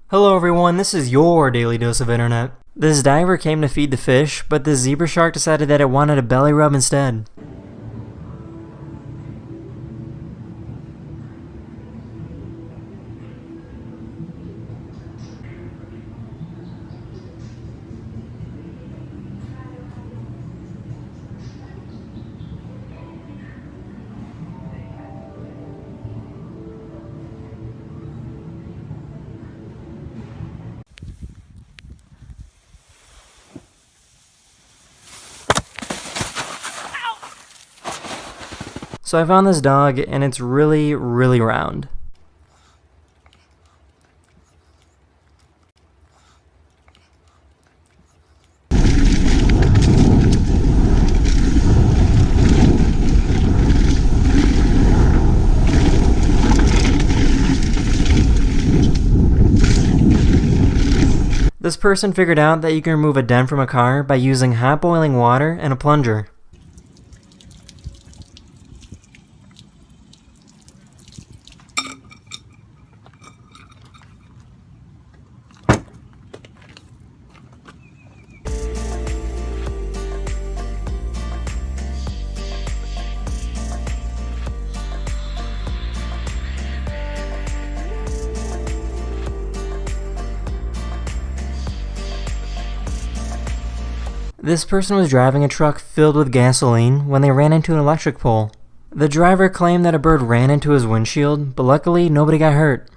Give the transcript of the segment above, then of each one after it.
Hello everyone, this is your daily dose of internet. This diver came to feed the fish, but this zebra shark decided that it wanted a belly rub instead. So I found this dog and it's really round. This person figured out that you can remove a dent from a car by using hot boiling water and a plunger. This person was driving a truck filled with gasoline when they ran into an electric pole. The driver claimed that a bird ran into his windshield, but luckily nobody got hurt.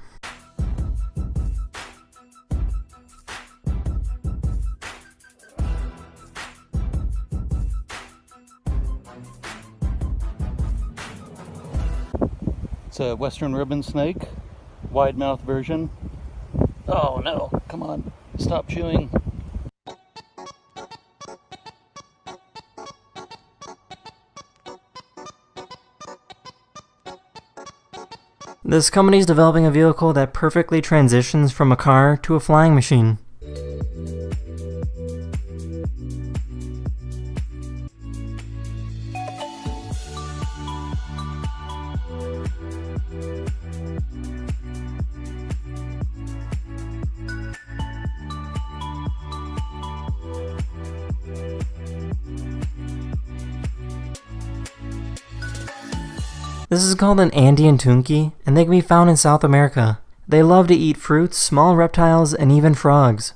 It's a western ribbon snake, wide mouth version. Oh no, come on, stop chewing. This company is developing a vehicle that perfectly transitions from a car to a flying machine. This is called an Andean tunky, and they can be found in South America. They love to eat fruits, small reptiles, and even frogs.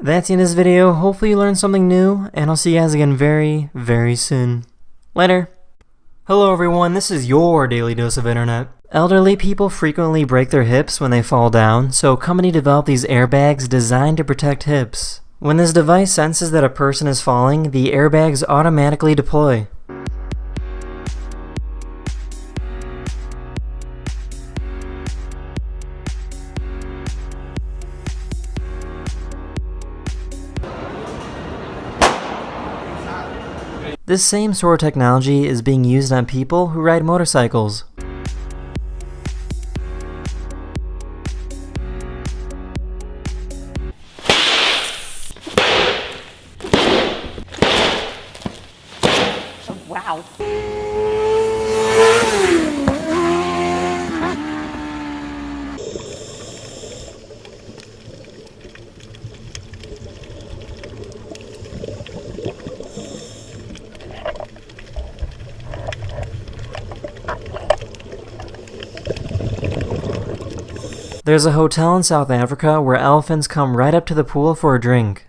That's the end of this video. Hopefully you learned something new, and I'll see you guys again very soon. Later. Hello everyone, this is your daily dose of internet. Elderly people frequently break their hips when they fall down, so a company developed these airbags designed to protect hips. When this device senses that a person is falling, the airbags automatically deploy. This same sort of technology is being used on people who ride motorcycles. Wow. There's a hotel in South Africa where elephants come right up to the pool for a drink.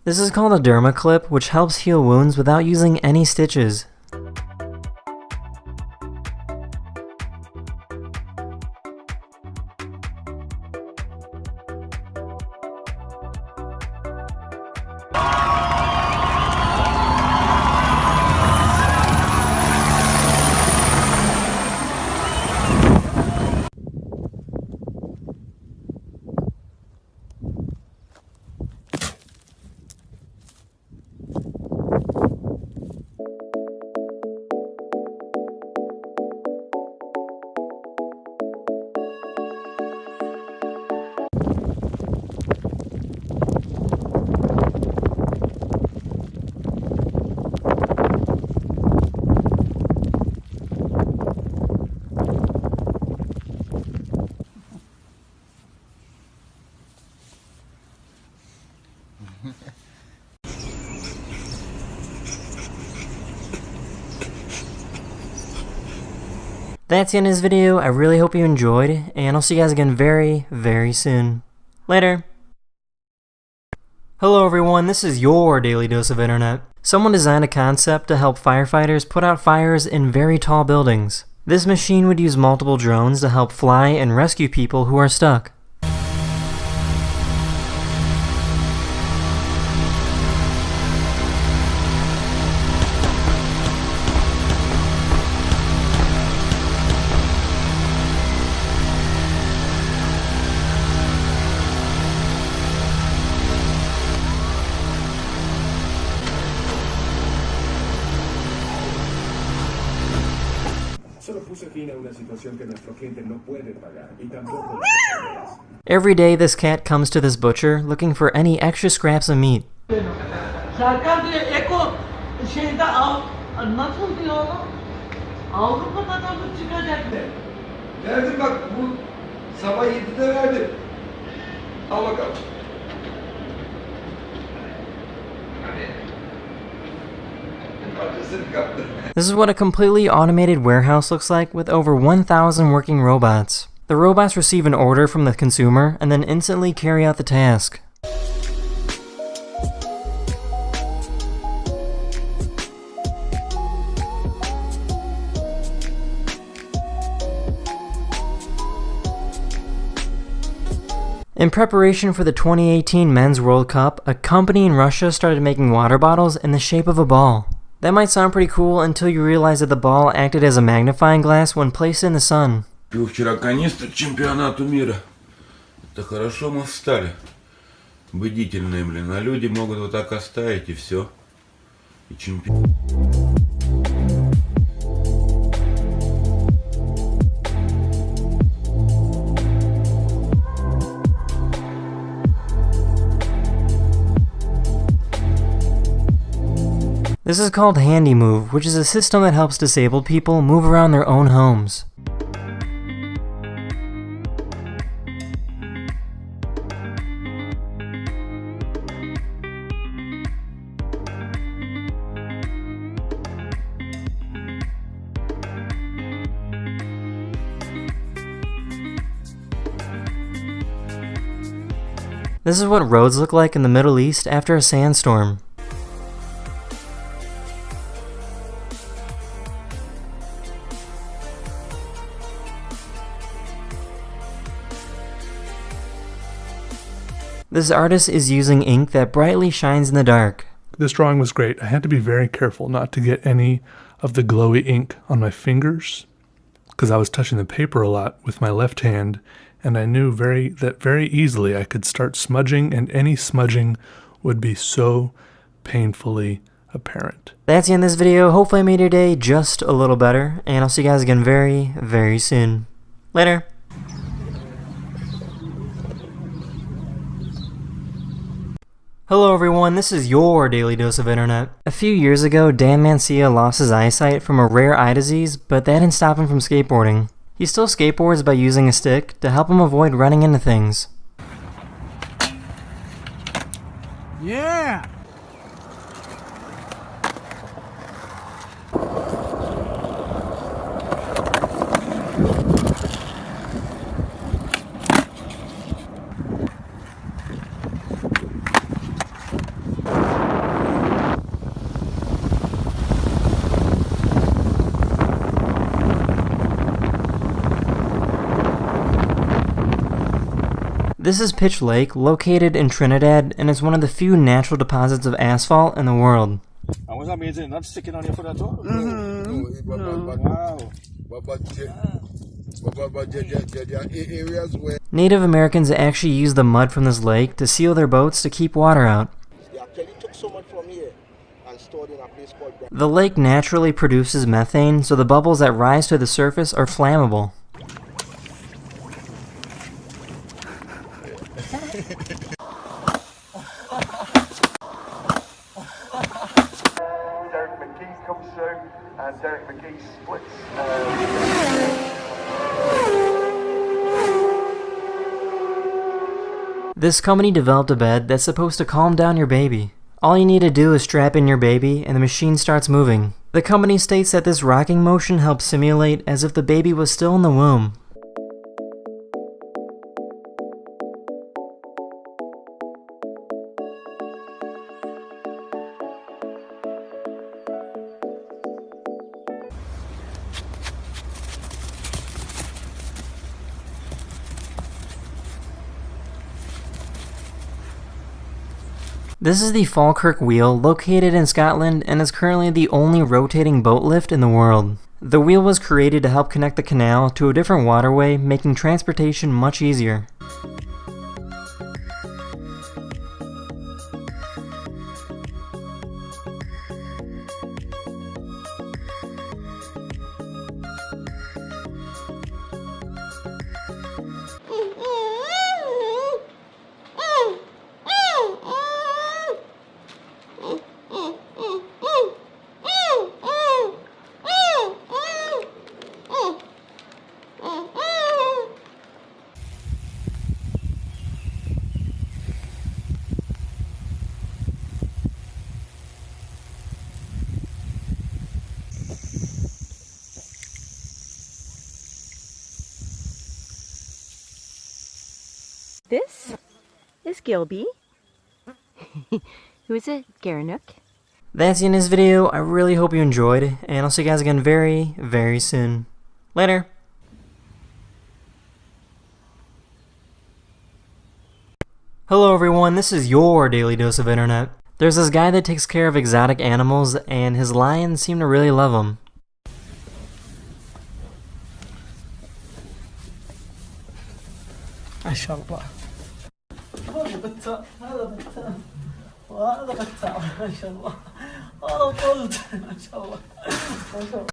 This is called a derma clip, which helps heal wounds without using any stitches. That's the end of this video. I really hope you enjoyed, and I'll see you guys again very, very soon. Later. Hello everyone, this is your Daily Dose of Internet. Someone designed a concept to help firefighters put out fires in very tall buildings. This machine would use multiple drones to help fly and rescue people who are stuck. Solo puse fin a una situación que nuestro cliente no puede pagar y tampoco. Every day this cat comes to this butcher looking for any extra scraps of meat. सरकार ने एको şeyde nasıl diyor onu? Avrupa'da da mı çıkacaktı? Verdim bak, bu sabah 7'de verdim. Al bakalım. Parçasını kaptı. This is what a completely automated warehouse looks like with over 1,000 working robots. The robots receive an order from the consumer and then instantly carry out the task. In preparation for the 2018 Men's World Cup, a company in Russia started making water bottles in the shape of a ball. That might sound pretty cool until you realize that the ball acted as a magnifying glass when placed in the sun. Пил вчера канистру чемпионату мира. Это хорошо мы встали. Бдительные, блин. А люди могут вот так оставить и все. И чемпион. This is called Handy Move, which is a system that helps disabled people move around their own homes. This is what roads look like in the Middle East after a sandstorm. This artist is using ink that brightly shines in the dark. This drawing was great. I had to be very careful not to get any of the glowy ink on my fingers because I was touching the paper a lot with my left hand, and I knew very easily I could start smudging, and any smudging would be so painfully apparent. That's the end of this video. Hopefully I made your day just a little better, and I'll see you guys again very, very soon. Later. Hello everyone, this is your Daily Dose of Internet. A few years ago, Dan Mancia lost his eyesight from a rare eye disease, but that didn't stop him from skateboarding. He still skateboards by using a stick to help him avoid running into things. Yeah. This is Pitch Lake, located in Trinidad, and it's one of the few natural deposits of asphalt in the world. And what's that mean? Is it not sticking on your foot at all? Areas where Native Americans actually use the mud from this lake to seal their boats to keep water out. they actually took so much from here and stored in a place called The lake naturally produces methane, so the bubbles that rise to the surface are flammable. Derek McGee comes through, and Derek McGee splits. This company developed a bed that's supposed to calm down your baby. All you need to do is strap in your baby and the machine starts moving. The company states that this rocking motion helps simulate as if the baby was still in the womb. This is the Falkirk wheel, located in Scotland, and is currently the only rotating boat lift in the world. The wheel was created to help connect the canal to a different waterway, making transportation much easier. This is Gilby, who is a Garanook. That's the end of this video. I really hope you enjoyed, and I'll see you guys again very, very soon. Later! Hello everyone, this is your Daily Dose of Internet. There's this guy that takes care of exotic animals, and his lions seem to really love him. ما شاء الله. هذا بتاع هذا بتاع وهذا بتاع ما شاء الله. هذا طلت ما شاء الله ما شاء الله.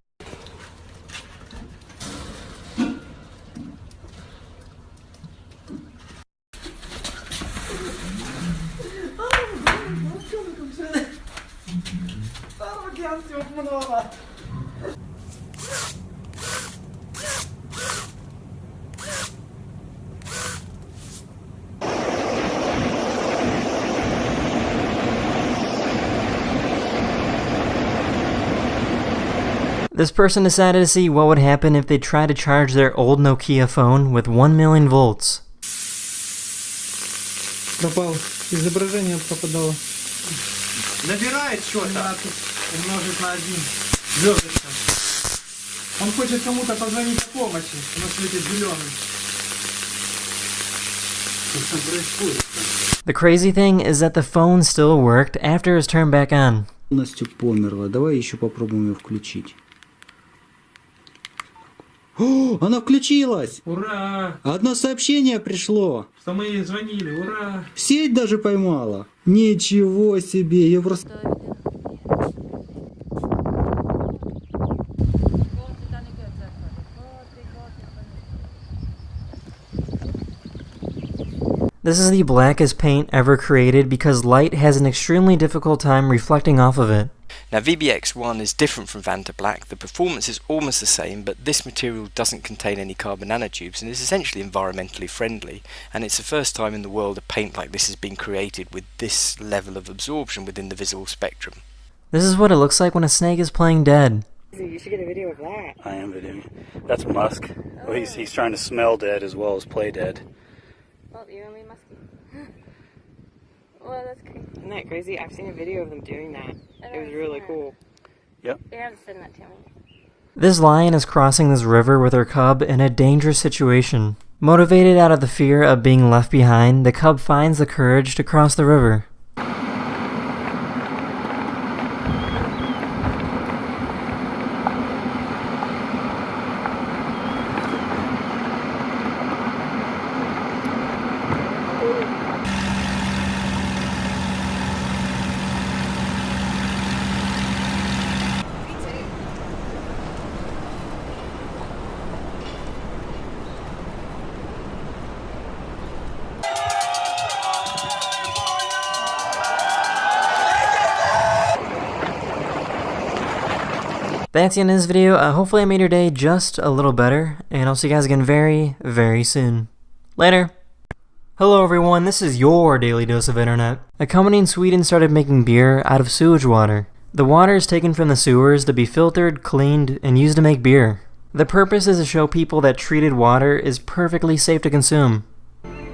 This person decided to see what would happen if they tried to charge their old Nokia phone with 1 million volts. Пропал. Изображение пропадало. Набирает что-то. Умножить на 1. Звездочка. Он хочет кому-то позвонить о помощи. Оно светит зеленым. Что происходит? The crazy thing is that the phone still worked after it was turned back on. Полностью померла. Давай еще попробуем ее включить. О, она включилась! Ура! Одно сообщение пришло. Что мы ей звонили. Ура! Сеть даже поймала. Ничего себе, ее просто... This is the blackest paint ever created because light has an extremely difficult time reflecting off of it. Now VBX1 is different from Vantablack. The performance is almost the same, but this material doesn't contain any carbon nanotubes and is essentially environmentally friendly, and it's the first time in the world a paint like this has been created with this level of absorption within the visible spectrum. This is what it looks like when a snake is playing dead. You should get a video of that. I am videoing. That's Musk. Well, he's trying to smell dead as well as play dead. Well, you and me must be. Well, that's crazy. Isn't that crazy? I've seen a video of them doing that. It was really cool. Yep. You haven't seen that to me. This lion is crossing this river with her cub in a dangerous situation. Motivated out of the fear of being left behind, the cub finds the courage to cross the river. That's the end of this video. Hopefully I made your day just a little better, and I'll see you guys again very, very soon. Later! Hello everyone, this is your Daily Dose of Internet. A company in Sweden started making beer out of sewage water. The water is taken from the sewers to be filtered, cleaned, and used to make beer. The purpose is to show people that treated water is perfectly safe to consume.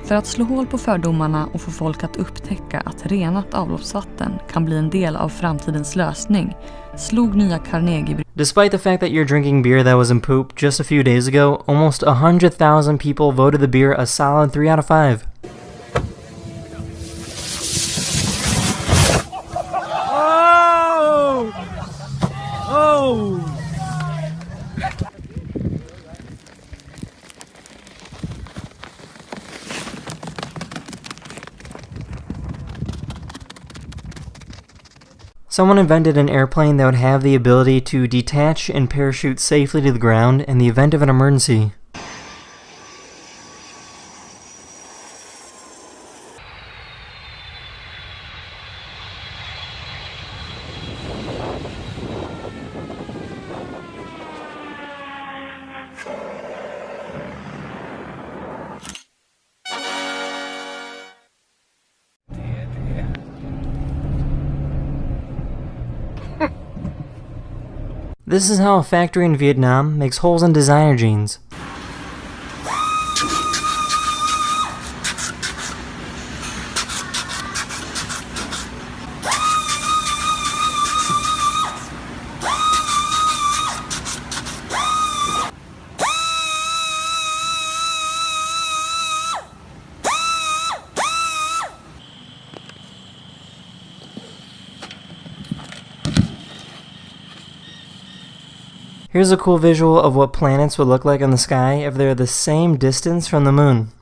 För att slå hål på fördomarna och få folk att upptäcka att renat avloppsvatten kan bli en del av framtidens lösning, slog nya Carnegie. Despite the fact that you're drinking beer that was in poop just a few days ago, almost 100,000 people voted the beer a solid 3 out of 5. Oh! Oh! Someone invented an airplane that would have the ability to detach and parachute safely to the ground in the event of an emergency. This is how a factory in Vietnam makes holes in designer jeans. Here's a cool visual of what planets would look like in the sky if they're the same distance from the moon.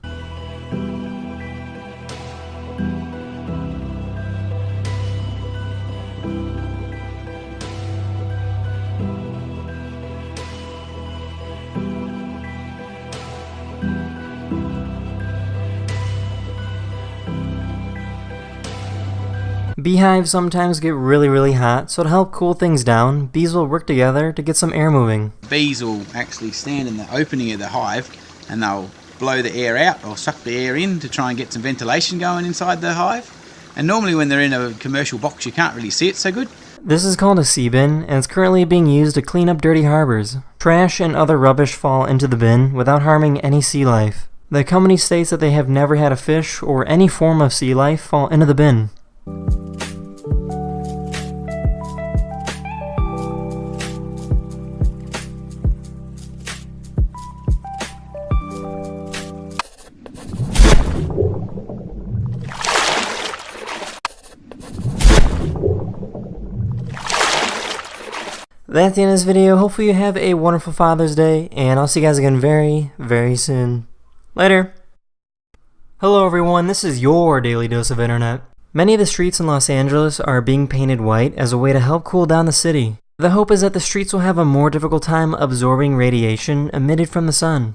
Beehives sometimes get really hot, so to help cool things down, bees will work together to get some air moving. Bees will actually stand in the opening of the hive and they'll blow the air out or suck the air in to try and get some ventilation going inside the hive. And normally when they're in a commercial box you can't really see it so good. This is called a sea bin, and it's currently being used to clean up dirty harbors. Trash and other rubbish fall into the bin without harming any sea life. The company states that they have never had a fish or any form of sea life fall into the bin. That's the end of this video. Hopefully you have a wonderful Father's Day, and I'll see you guys again very soon. Later! Hello everyone, this is your Daily Dose of Internet. Many of the streets in Los Angeles are being painted white as a way to help cool down the city. The hope is that the streets will have a more difficult time absorbing radiation emitted from the sun.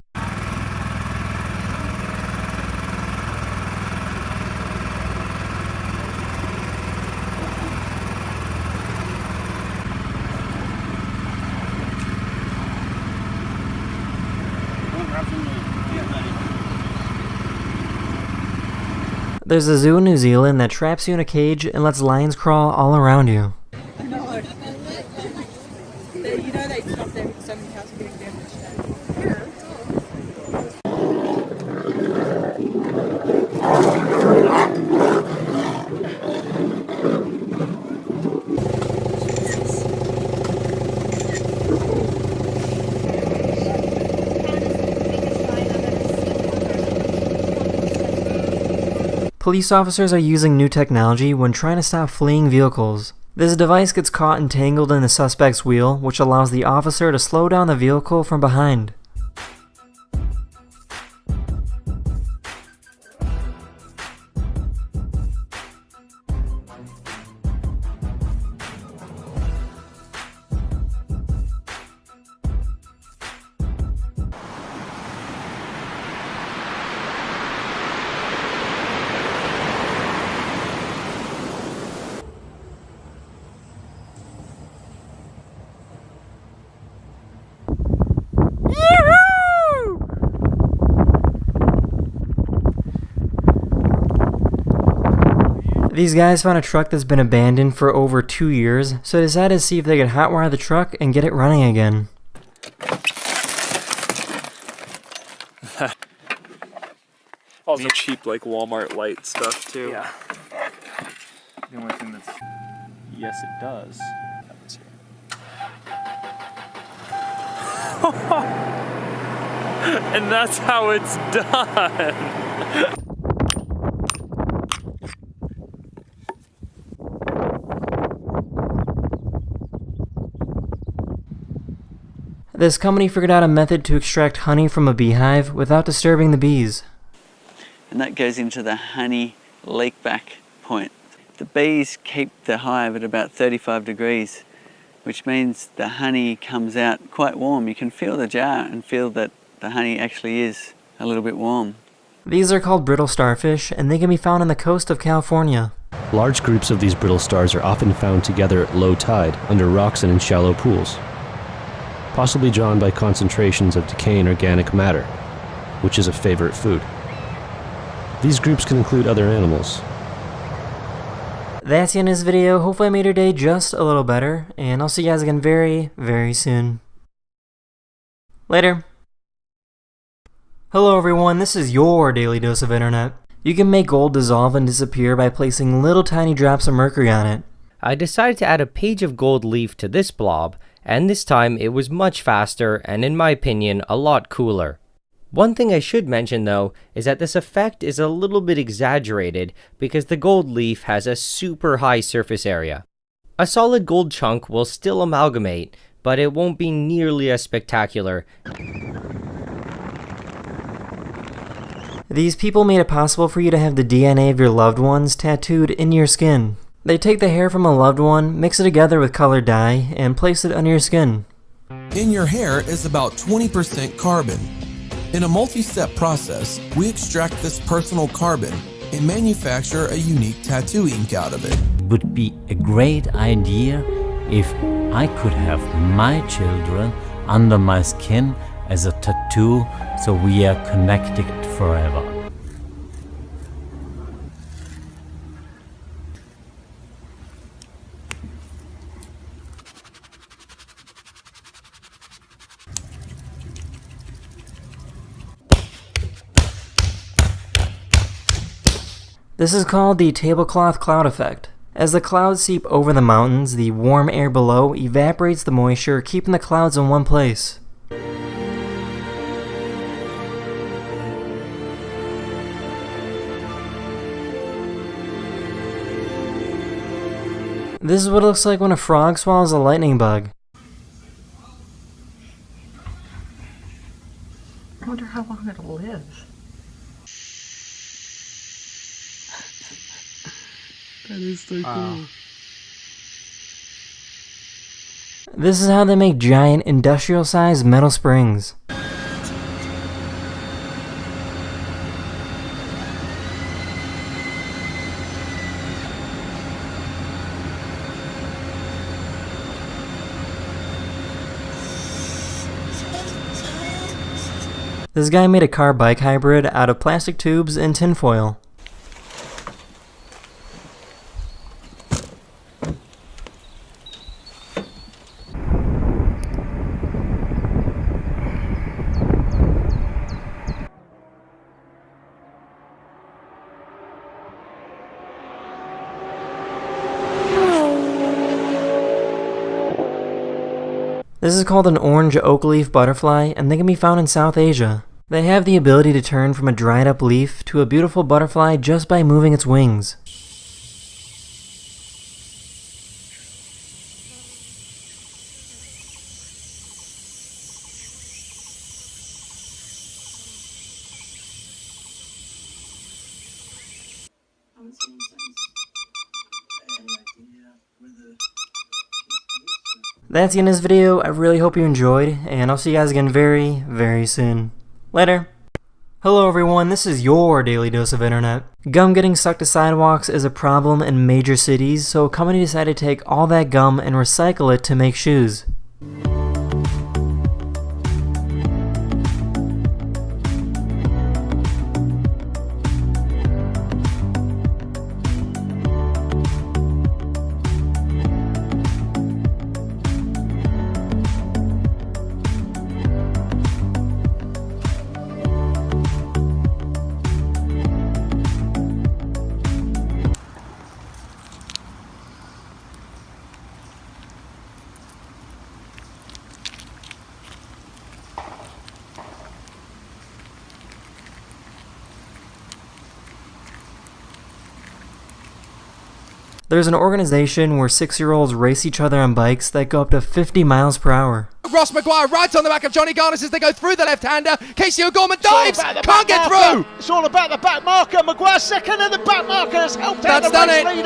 There's a zoo in New Zealand that traps you in a cage and lets lions crawl all around you. You know they stopped there because so many cows were getting damaged. Police officers are using new technology when trying to stop fleeing vehicles. This device gets caught entangled in the suspect's wheel, which allows the officer to slow down the vehicle from behind. These guys found a truck that's been abandoned for over 2 years, so they decided to see if they could hotwire the truck and get it running again. Also cheap like Walmart light stuff too. Yeah. The only thing that's... Yes, it does. And that's how it's done. This company figured out a method to extract honey from a beehive without disturbing the bees. And that goes into the honey leakback point. The bees keep the hive at about 35 degrees, which means the honey comes out quite warm. You can feel the jar and feel that the honey actually is a little bit warm. These are called brittle starfish, and they can be found on the coast of California. Large groups of these brittle stars are often found together at low tide, under rocks and in shallow pools, possibly drawn by concentrations of decaying organic matter, which is a favorite food. These groups can include other animals. That's the end of this video. Hopefully I made your day just a little better, and I'll see you guys again very, very soon. Later. Hello everyone, this is your Daily Dose of Internet. You can make gold dissolve and disappear by placing little tiny drops of mercury on it. I decided to add a page of gold leaf to this blob, and this time it was much faster and, in my opinion, a lot cooler. One thing I should mention though is that this effect is a little bit exaggerated because the gold leaf has a super high surface area. A solid gold chunk will still amalgamate, but it won't be nearly as spectacular. These people made it possible for you to have the DNA of your loved ones tattooed in your skin. They take the hair from a loved one, mix it together with colored dye, and place it under your skin. In your hair is about 20% carbon. In a multi-step process, we extract this personal carbon and manufacture a unique tattoo ink out of it. Would be a great idea if I could have my children under my skin as a tattoo, so we are connected forever. This is called the tablecloth cloud effect. As the clouds seep over the mountains, the warm air below evaporates the moisture, keeping the clouds in one place. This is what it looks like when a frog swallows a lightning bug. I wonder how long it'll live. That is so cool. This is how they make giant industrial-sized metal springs. This guy made a car-bike hybrid out of plastic tubes and tinfoil. This is called an orange oak leaf butterfly, and they can be found in South Asia. They have the ability to turn from a dried up leaf to a beautiful butterfly just by moving its wings. That's the end of this video. I really hope you enjoyed, and I'll see you guys again very, very soon. Later. Hello everyone, this is your daily dose of internet. Gum getting stuck to sidewalks is a problem in major cities, so a company decided to take all that gum and recycle it to make shoes. There's an organization where 6-year-olds race each other on bikes that go up to 50 miles per hour. Ross Maguire right on the back of Johnny Garnis as they go through the left-hander. Casey O'Gorman dives, can't get through. It's all about the back marker. Maguire second, and the back marker has helped out the race leader.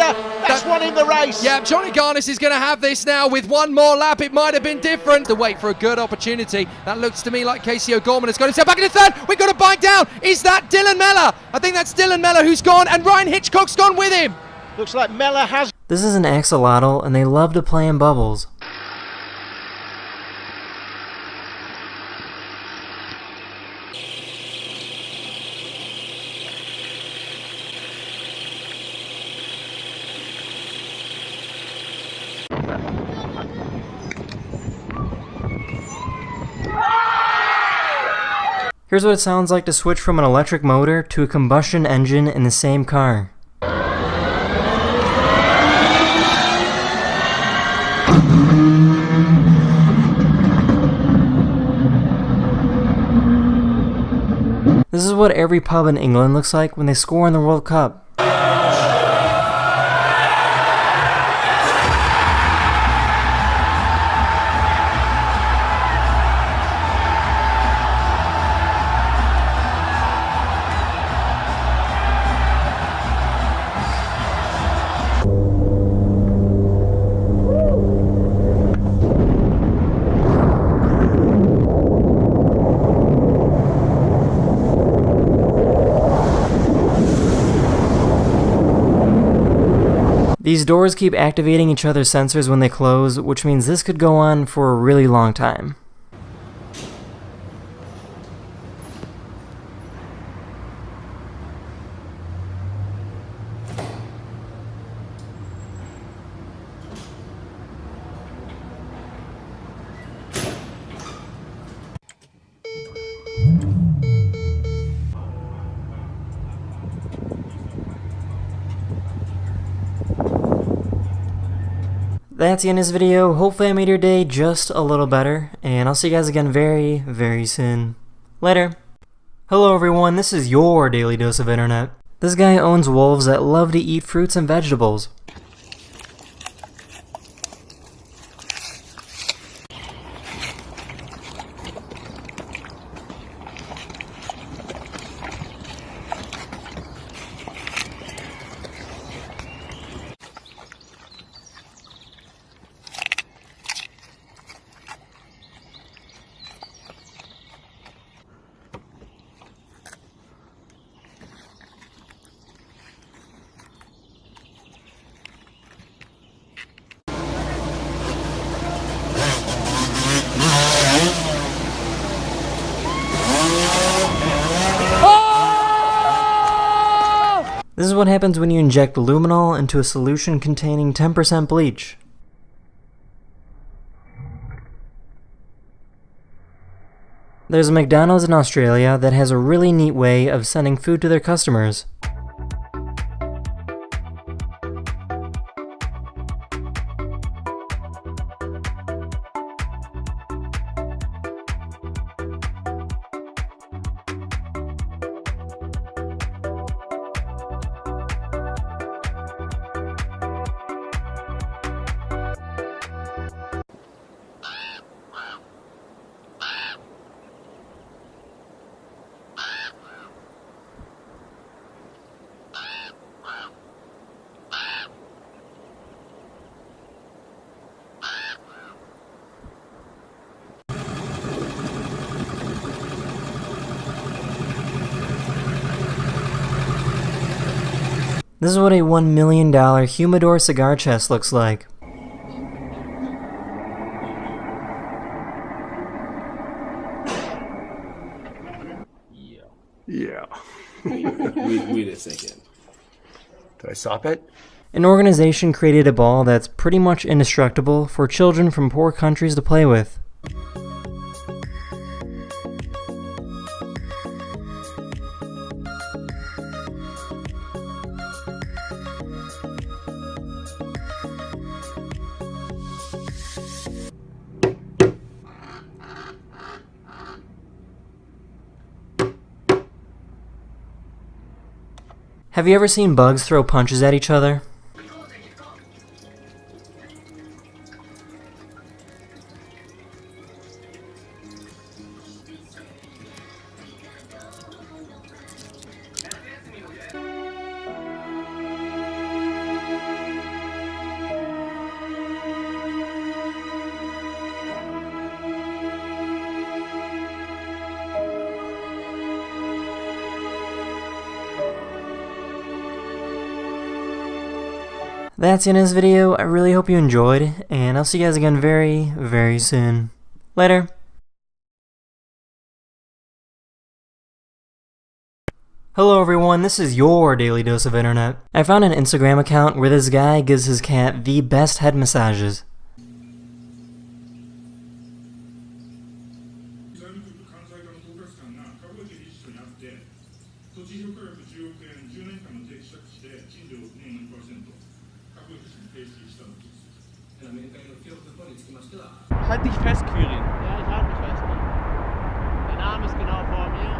That's won in the race. Yeah, Johnny Garnis is going to have this now with one more lap. It might have been different. The wait for a good opportunity. That looks to me like Casey O'Gorman has got himself back into third. We've got a bike down. Is that Dylan Mellor? I think that's Dylan Mellor who's gone, and Ryan Hitchcock's gone with him. Looks like Mellor has... This is an axolotl, and they love to play in bubbles. Here's what it sounds like to switch from an electric motor to a combustion engine in the same car. This is what every pub in England looks like when they score in the World Cup. These doors keep activating each other's sensors when they close, which means this could go on for a really long time. That's the end of this video. Hopefully I made your day just a little better, and I'll see you guys again very, very soon. Later. Hello everyone, this is your daily dose of internet. This guy owns wolves that love to eat fruits and vegetables. This is what happens when you inject luminol into a solution containing 10% bleach. There's a McDonald's in Australia that has a really neat way of sending food to their customers. This is what a $1 million humidor cigar chest looks like. Yeah. Wait a second. Did I stop it? An organization created a ball that's pretty much indestructible for children from poor countries to play with. Have you ever seen bugs throw punches at each other? That's the end of this video. I really hope you enjoyed, and I'll see you guys again very, very soon. Later. Hello everyone, this is your Daily Dose of Internet. I found an Instagram account where this guy gives his cat the best head massages. Halt dich fest, Quirin. Ja, ich halte mich fest. Dein Arm ist genau vor mir.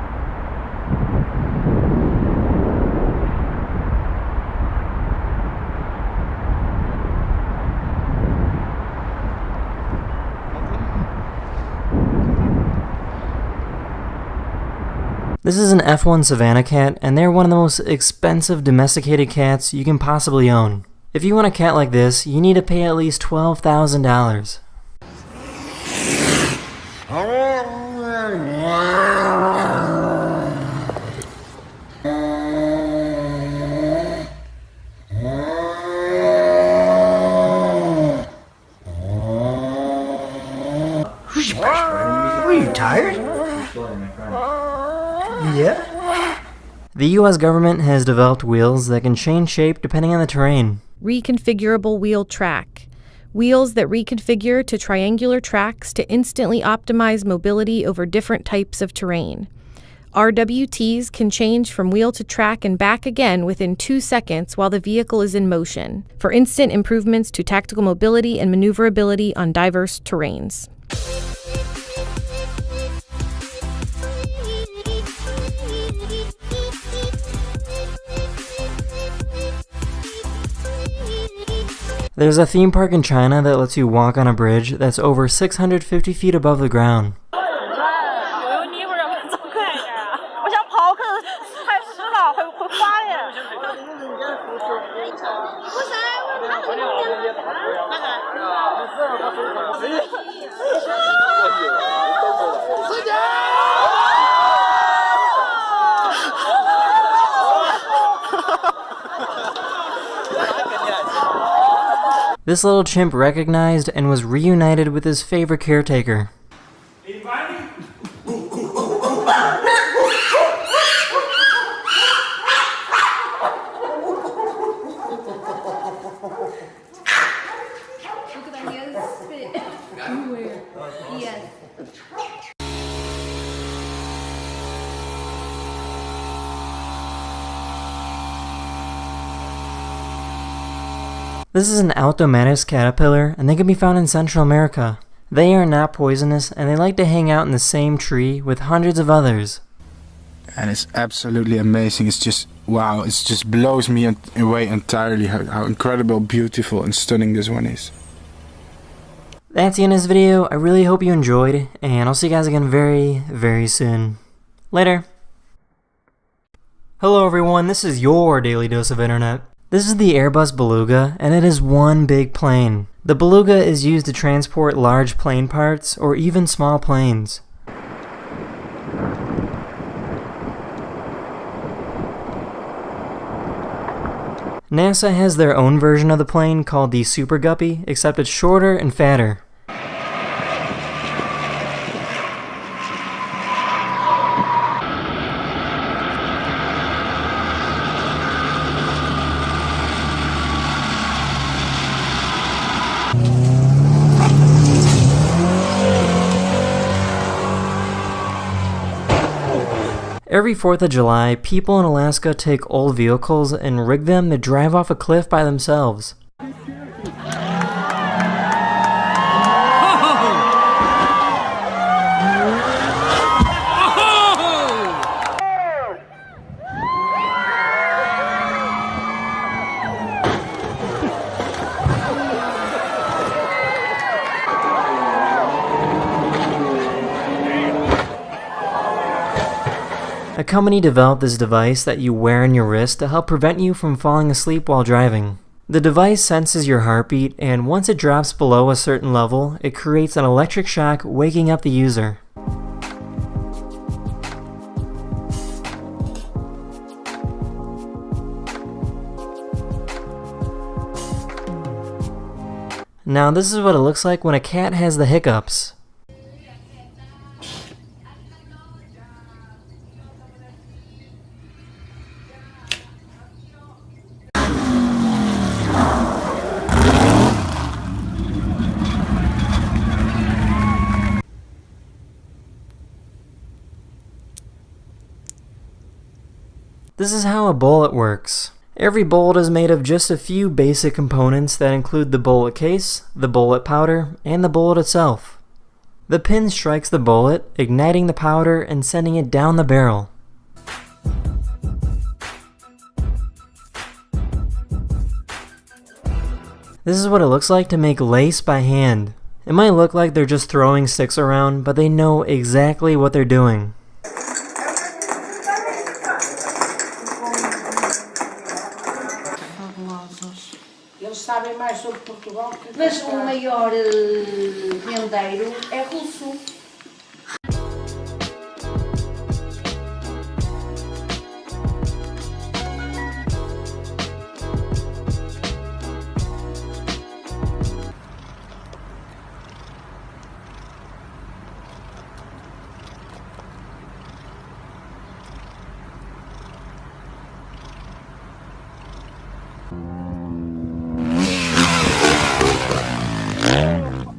This is an F1 Savannah cat, and they're one of the most expensive domesticated cats you can possibly own. If you want a cat like this, you need to pay at least $12,000. Are you tired? Yeah? The US government has developed wheels that can change shape depending on the terrain. Reconfigurable wheel track. Wheels that reconfigure to triangular tracks to instantly optimize mobility over different types of terrain. RWTs can change from wheel to track and back again within 2 seconds while the vehicle is in motion, for instant improvements to tactical mobility and maneuverability on diverse terrains. There's a theme park in China that lets you walk on a bridge that's over 650 feet above the ground. This little chimp recognized and was reunited with his favorite caretaker. This is an Altomatus caterpillar, and they can be found in Central America. They are not poisonous, and they like to hang out in the same tree with hundreds of others. And it's absolutely amazing. It's just, wow, it just blows me away entirely how incredible, beautiful, and stunning this one is. That's the end of this video. I really hope you enjoyed, and I'll see you guys again very, very soon. Later. Hello everyone, this is your Daily Dose of Internet. This is the Airbus Beluga, and it is one big plane. The Beluga is used to transport large plane parts, or even small planes. NASA has their own version of the plane called the Super Guppy, except it's shorter and fatter. Every 4th of July, people in Alaska take old vehicles and rig them to drive off a cliff by themselves. A company developed this device that you wear on your wrist to help prevent you from falling asleep while driving. The device senses your heartbeat, and once it drops below a certain level, it creates an electric shock, waking up the user. Now this is what it looks like when a cat has the hiccups. This is how a bullet works. Every bullet is made of just a few basic components that include the bullet case, the bullet powder, and the bullet itself. The pin strikes the bullet, igniting the powder and sending it down the barrel. This is what it looks like to make lace by hand. It might look like they're just throwing sticks around, but they know exactly what they're doing. Eles sabem mais sobre Portugal, mas o maior vendeiro é russo.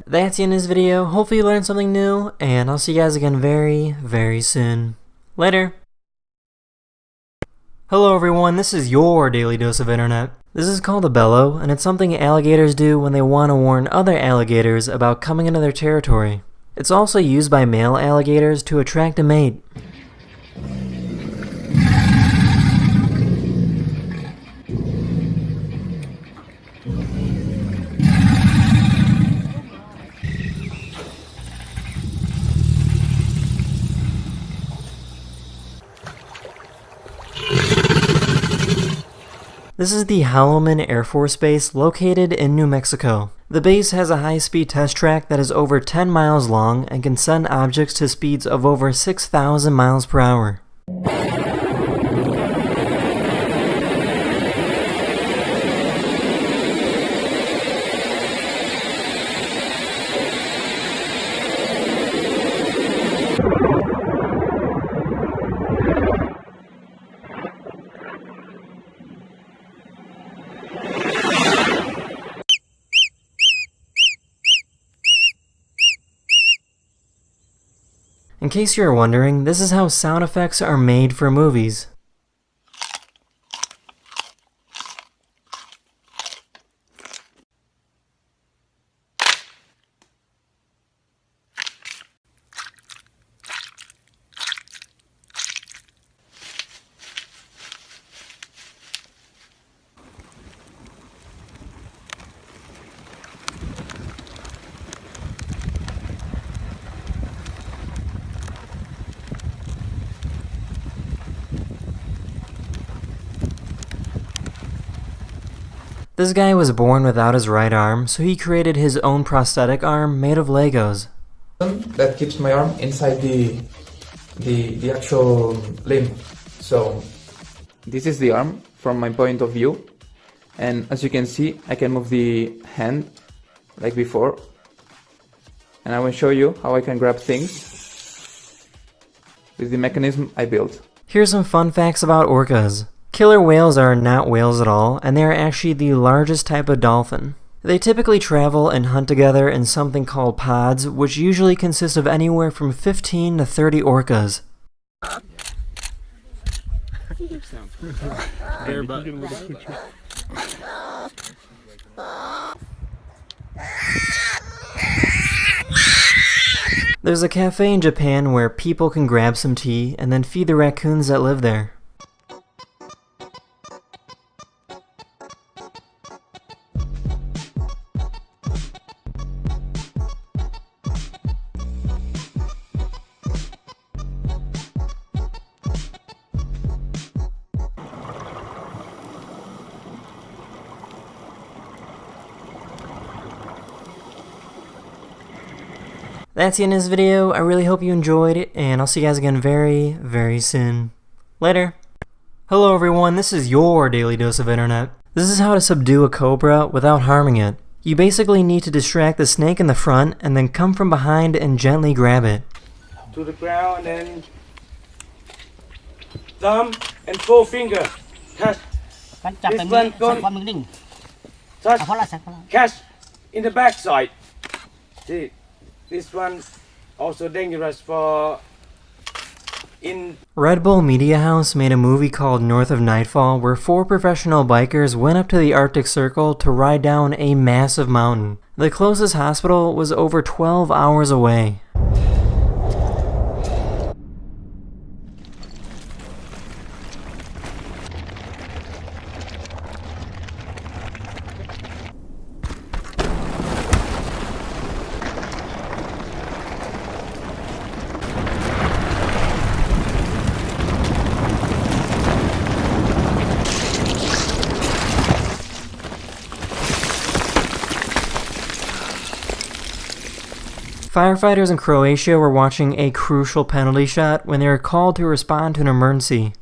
That's the end of this video. Hopefully you learned something new, and I'll see you guys again very, very soon. Later! Hello everyone, this is your daily dose of internet. This is called a bellow, and it's something alligators do when they want to warn other alligators about coming into their territory. It's also used by male alligators to attract a mate. This is the Holloman Air Force Base located in New Mexico. The base has a high-speed test track that is over 10 miles long and can send objects to speeds of over 6,000 miles per hour. In case you're wondering, this is how sound effects are made for movies. This guy was born without his right arm, so he created his own prosthetic arm made of Legos. That keeps my arm inside the actual limb. So this is the arm from my point of view, And as you can see, I can move the hand like before. And I will show you how I can grab things with the mechanism I built. Here's some fun facts about orcas. Killer whales are not whales at all, and they are actually the largest type of dolphin. They typically travel and hunt together in something called pods, which usually consist of anywhere from 15 to 30 orcas. There's a cafe in Japan where people can grab some tea and then feed the raccoons that live there. That's the end of this video. I really hope you enjoyed it, and I'll see you guys again very, very soon. Later. Hello everyone, this is your Daily Dose of Internet. This is how to subdue a cobra without harming it. You basically need to distract the snake in the front, and then come from behind and gently grab it. To the ground, and then thumb and forefinger. Catch. This one, go. Touch. Catch in the backside. See. This one also dangerous for Red Bull Media House made a movie called North of Nightfall where 4 professional bikers went up to the Arctic Circle to ride down a massive mountain. The closest hospital was over 12 hours away. Firefighters in Croatia were watching a crucial penalty shot when they were called to respond to an emergency.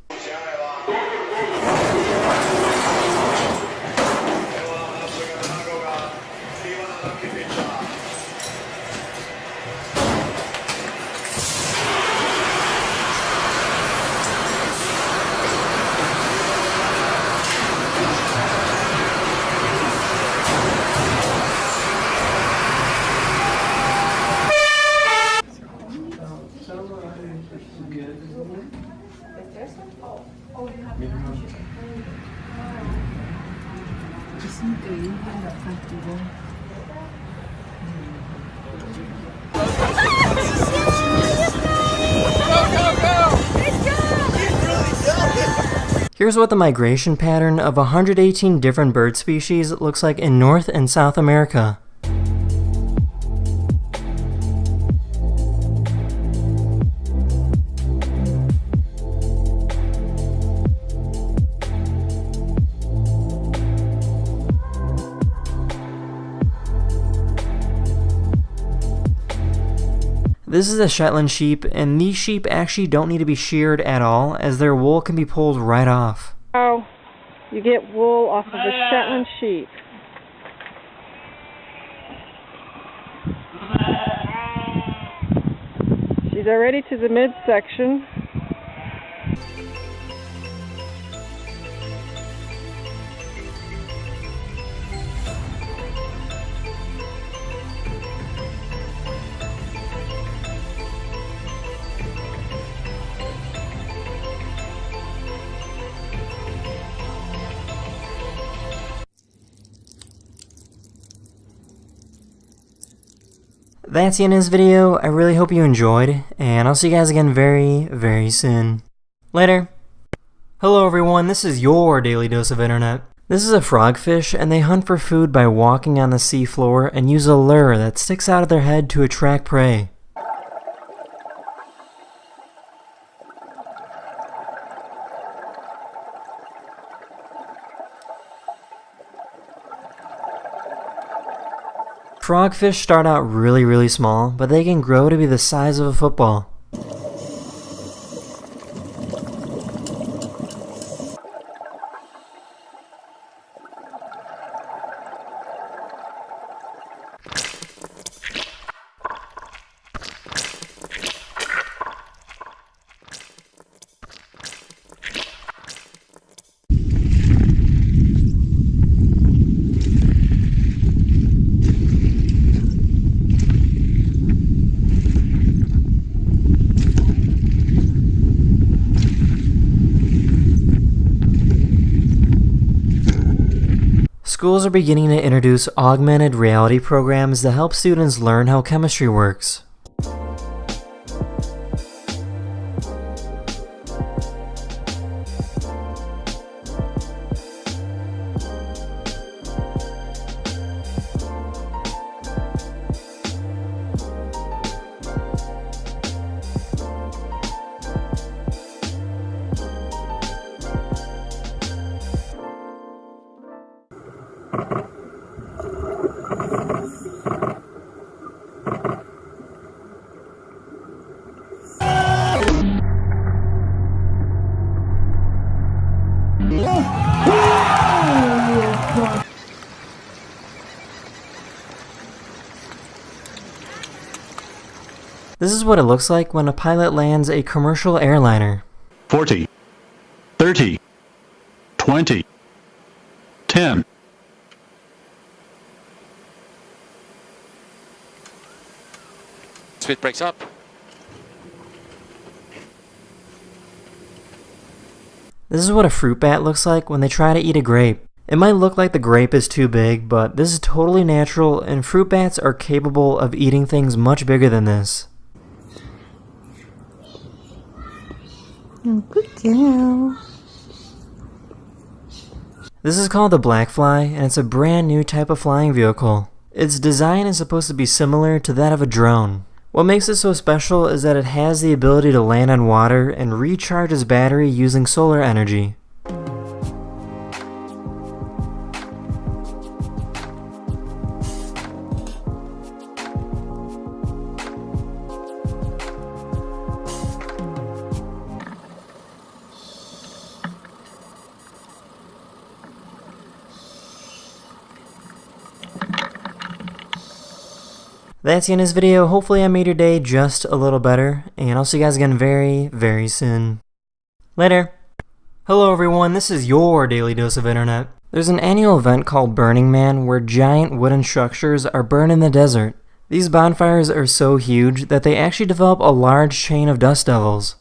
Here's what the migration pattern of 118 different bird species looks like in North and South America. This is a Shetland sheep, and these sheep actually don't need to be sheared at all, as their wool can be pulled right off. How you get wool off of a Shetland sheep. She's already to the midsection. That's the end of this video. I really hope you enjoyed, and I'll see you guys again very, very soon. Later. Hello everyone, this is your Daily Dose of Internet. This is a frogfish, and they hunt for food by walking on the seafloor and use a lure that sticks out of their head to attract prey. Frogfish start out really small, but they can grow to be the size of a football. schools are beginning to introduce augmented reality programs that help students learn how chemistry works. This is what it looks like when a pilot lands a commercial airliner. 40, 30, 20, 10. Smith breaks up. This is what a fruit bat looks like when they try to eat a grape. It might look like the grape is too big, but this is totally natural and fruit bats are capable of eating things much bigger than this. Good girl. This is called the black fly, and it's a brand new type of flying vehicle. Its design is supposed to be similar to that of a drone. What makes it so special is that it has the ability to land on water and recharge its battery using solar energy. That's the end of this video. Hopefully I made your day just a little better, and I'll see you guys again very, very soon. Later. Hello everyone, this is your Daily Dose of Internet. There's an annual event called Burning Man where giant wooden structures are burned in the desert. These bonfires are so huge that they actually develop a large chain of dust devils.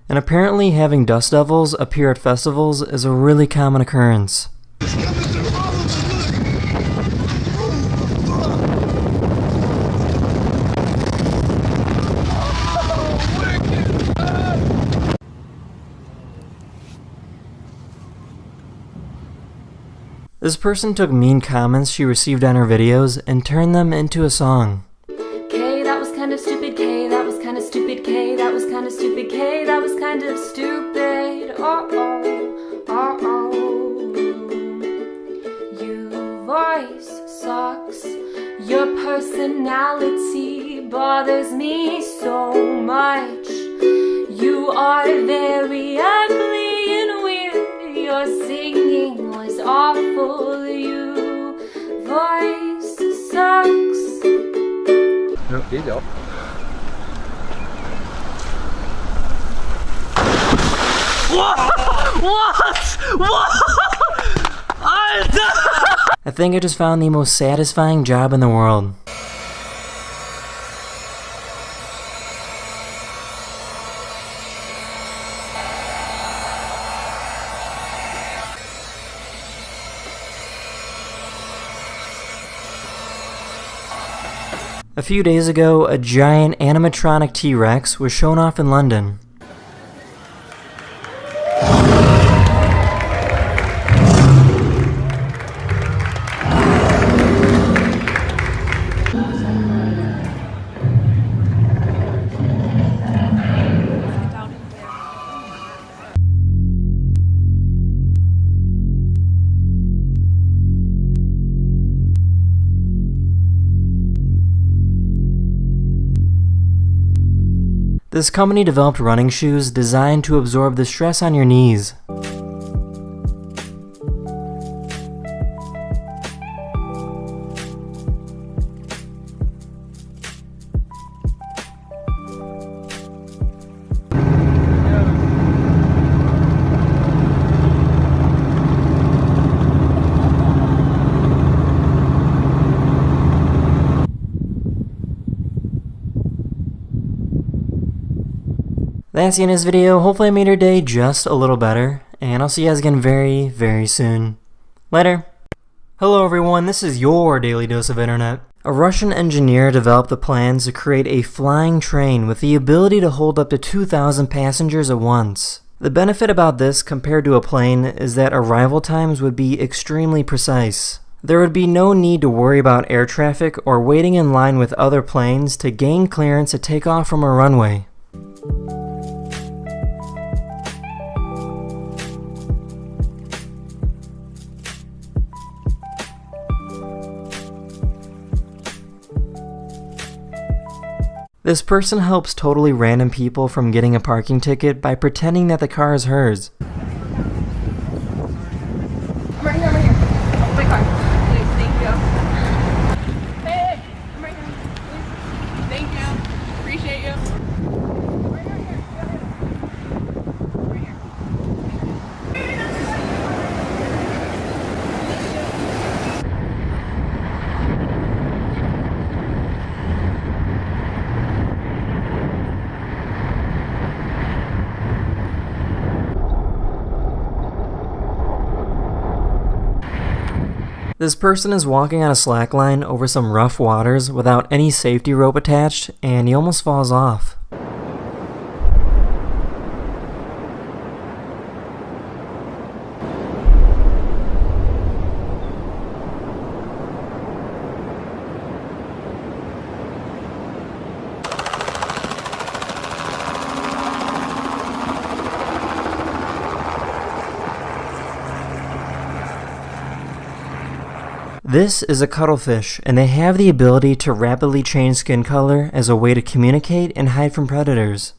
And apparently having dust devils appear at festivals is a really common occurrence. This person took mean comments she received on her videos and turned them into a song. K, that was kind of stupid. K, that was kind of stupid. K, that was kind of stupid. K, that was kind of stupid. Your voice sucks. Your personality bothers me so much. You are very ugly and weird. Your singing was awful. Your voice sucks. Det är I think I just found the most satisfying job in the world. A few days ago, a giant animatronic T-Rex was shown off in London. This company developed running shoes designed to absorb the stress on your knees. That's the end of this video. Hopefully I made your day just a little better, and I'll see you guys again very, very soon. Later. Hello everyone, this is your Daily Dose of Internet. A Russian engineer developed the plans to create a flying train with the ability to hold up to 2,000 passengers at once. The benefit about this compared to a plane is that arrival times would be extremely precise. There would be no need to worry about air traffic or waiting in line with other planes to gain clearance to take off from a runway. This person helps totally random people from getting a parking ticket by pretending that the car is hers. I'm right here. Oh my car. Please, thank you. Hey, I'm right here. Please. Thank you. Appreciate you. This person is walking on a slackline over some rough waters without any safety rope attached, and he almost falls off. This is a cuttlefish, and they have the ability to rapidly change skin color as a way to communicate and hide from predators.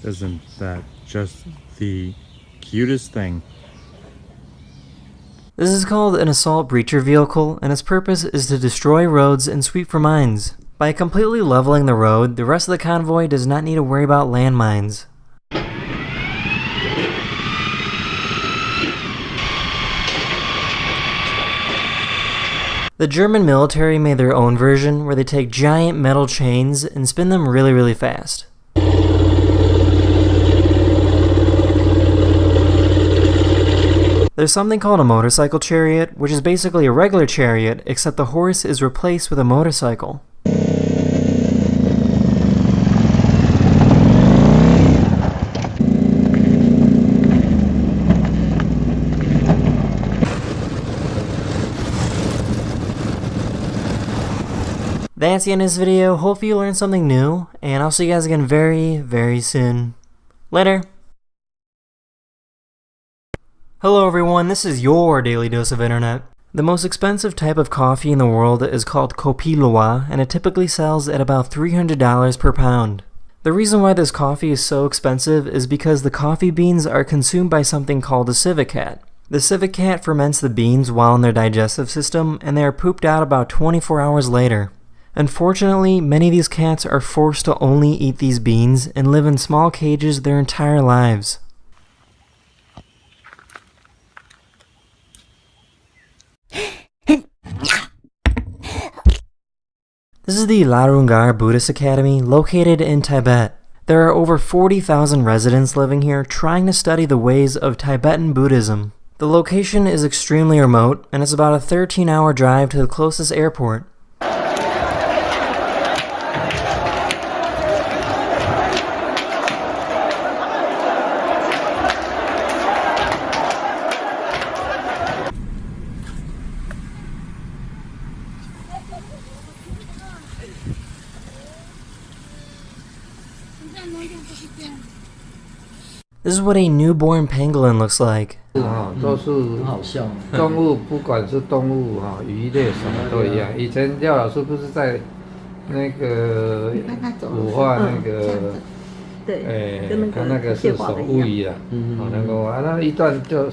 Isn't that just the cutest thing? This is called an assault breacher vehicle, and its purpose is to destroy roads and sweep for mines. By completely leveling the road, the rest of the convoy does not need to worry about landmines. The German military made their own version where they take giant metal chains and spin them really, really fast. There's something called a motorcycle chariot, which is basically a regular chariot, except the horse is replaced with a motorcycle. That's the end of this video. Hopefully you learned something new, and I'll see you guys again very, very soon. Later. Hello everyone, this is your Daily Dose of Internet. The most expensive type of coffee in the world is called Kopi Luwak, and it typically sells at about $300 per pound. The reason why this coffee is so expensive is because the coffee beans are consumed by something called a civet cat. The civet cat ferments the beans while in their digestive system, and they are pooped out about 24 hours later. Unfortunately, many of these cats are forced to only eat these beans and live in small cages their entire lives. This is the Larungar Buddhist Academy located in Tibet. There are over 40,000 residents living here trying to study the ways of Tibetan Buddhism. The location is extremely remote, and it's about a 13-hour drive to the closest airport. This is what a newborn pangolin looks like. 都是动物，不管是动物鱼类什么都一样。以前廖老师不是在那个武化那个，他那个是守护鱼啊，那个那一段就。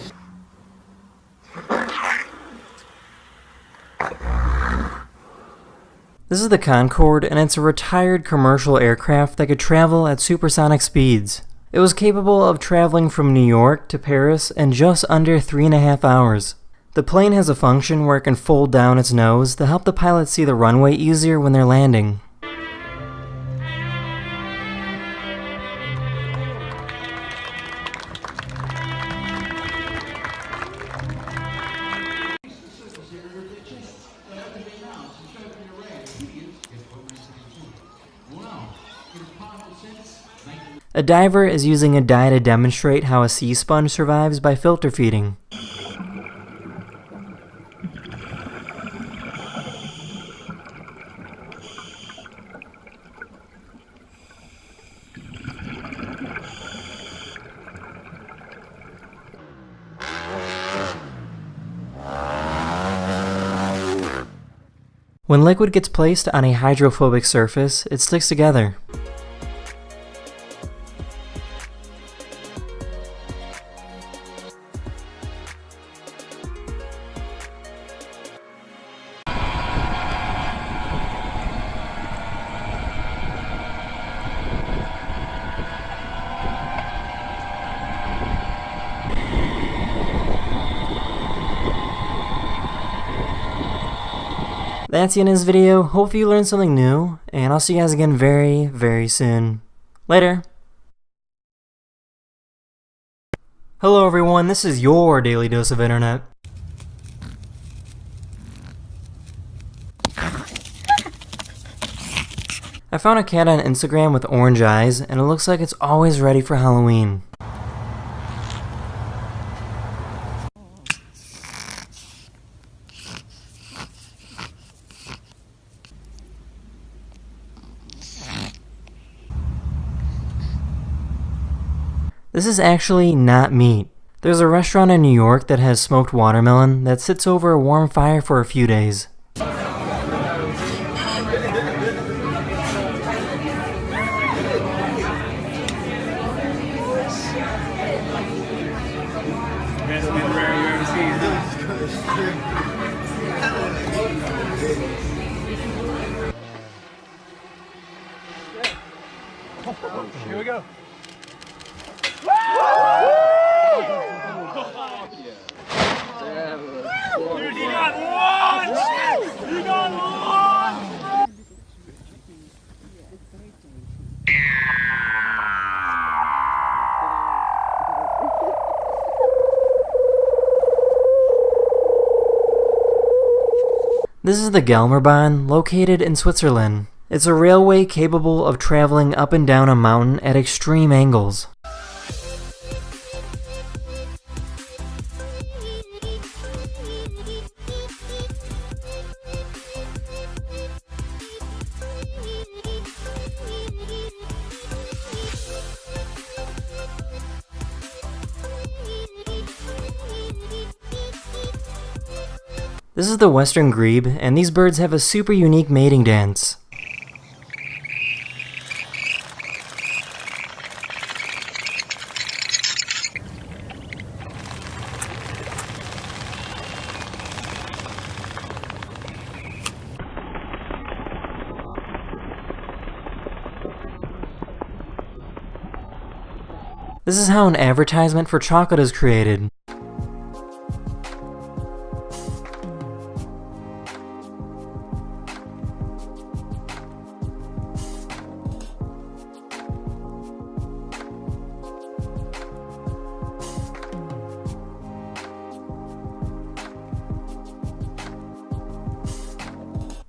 This is the Concorde, and it's a retired commercial aircraft that could travel at supersonic speeds. It was capable of traveling from New York to Paris in just under 3.5 hours. The plane has a function where it can fold down its nose to help the pilots see the runway easier when they're landing. A diver is using a dye to demonstrate how a sea sponge survives by filter feeding. When liquid gets placed on a hydrophobic surface, it sticks together. That's the end of this video. Hopefully you learned something new, and I'll see you guys again very, very soon. Later! Hello everyone, this is your Daily Dose of Internet. I found a cat on Instagram with orange eyes, and it looks like it's always ready for Halloween. This is actually not meat. There's a restaurant in New York that has smoked watermelon that sits over a warm fire for a few days. Here we go. Dude, he got launched! He got launched! This is the Gelmerbahn, located in Switzerland. It's a railway capable of traveling up and down a mountain at extreme angles. This is the western grebe, and these birds have a super unique mating dance. This is how an advertisement for chocolate is created.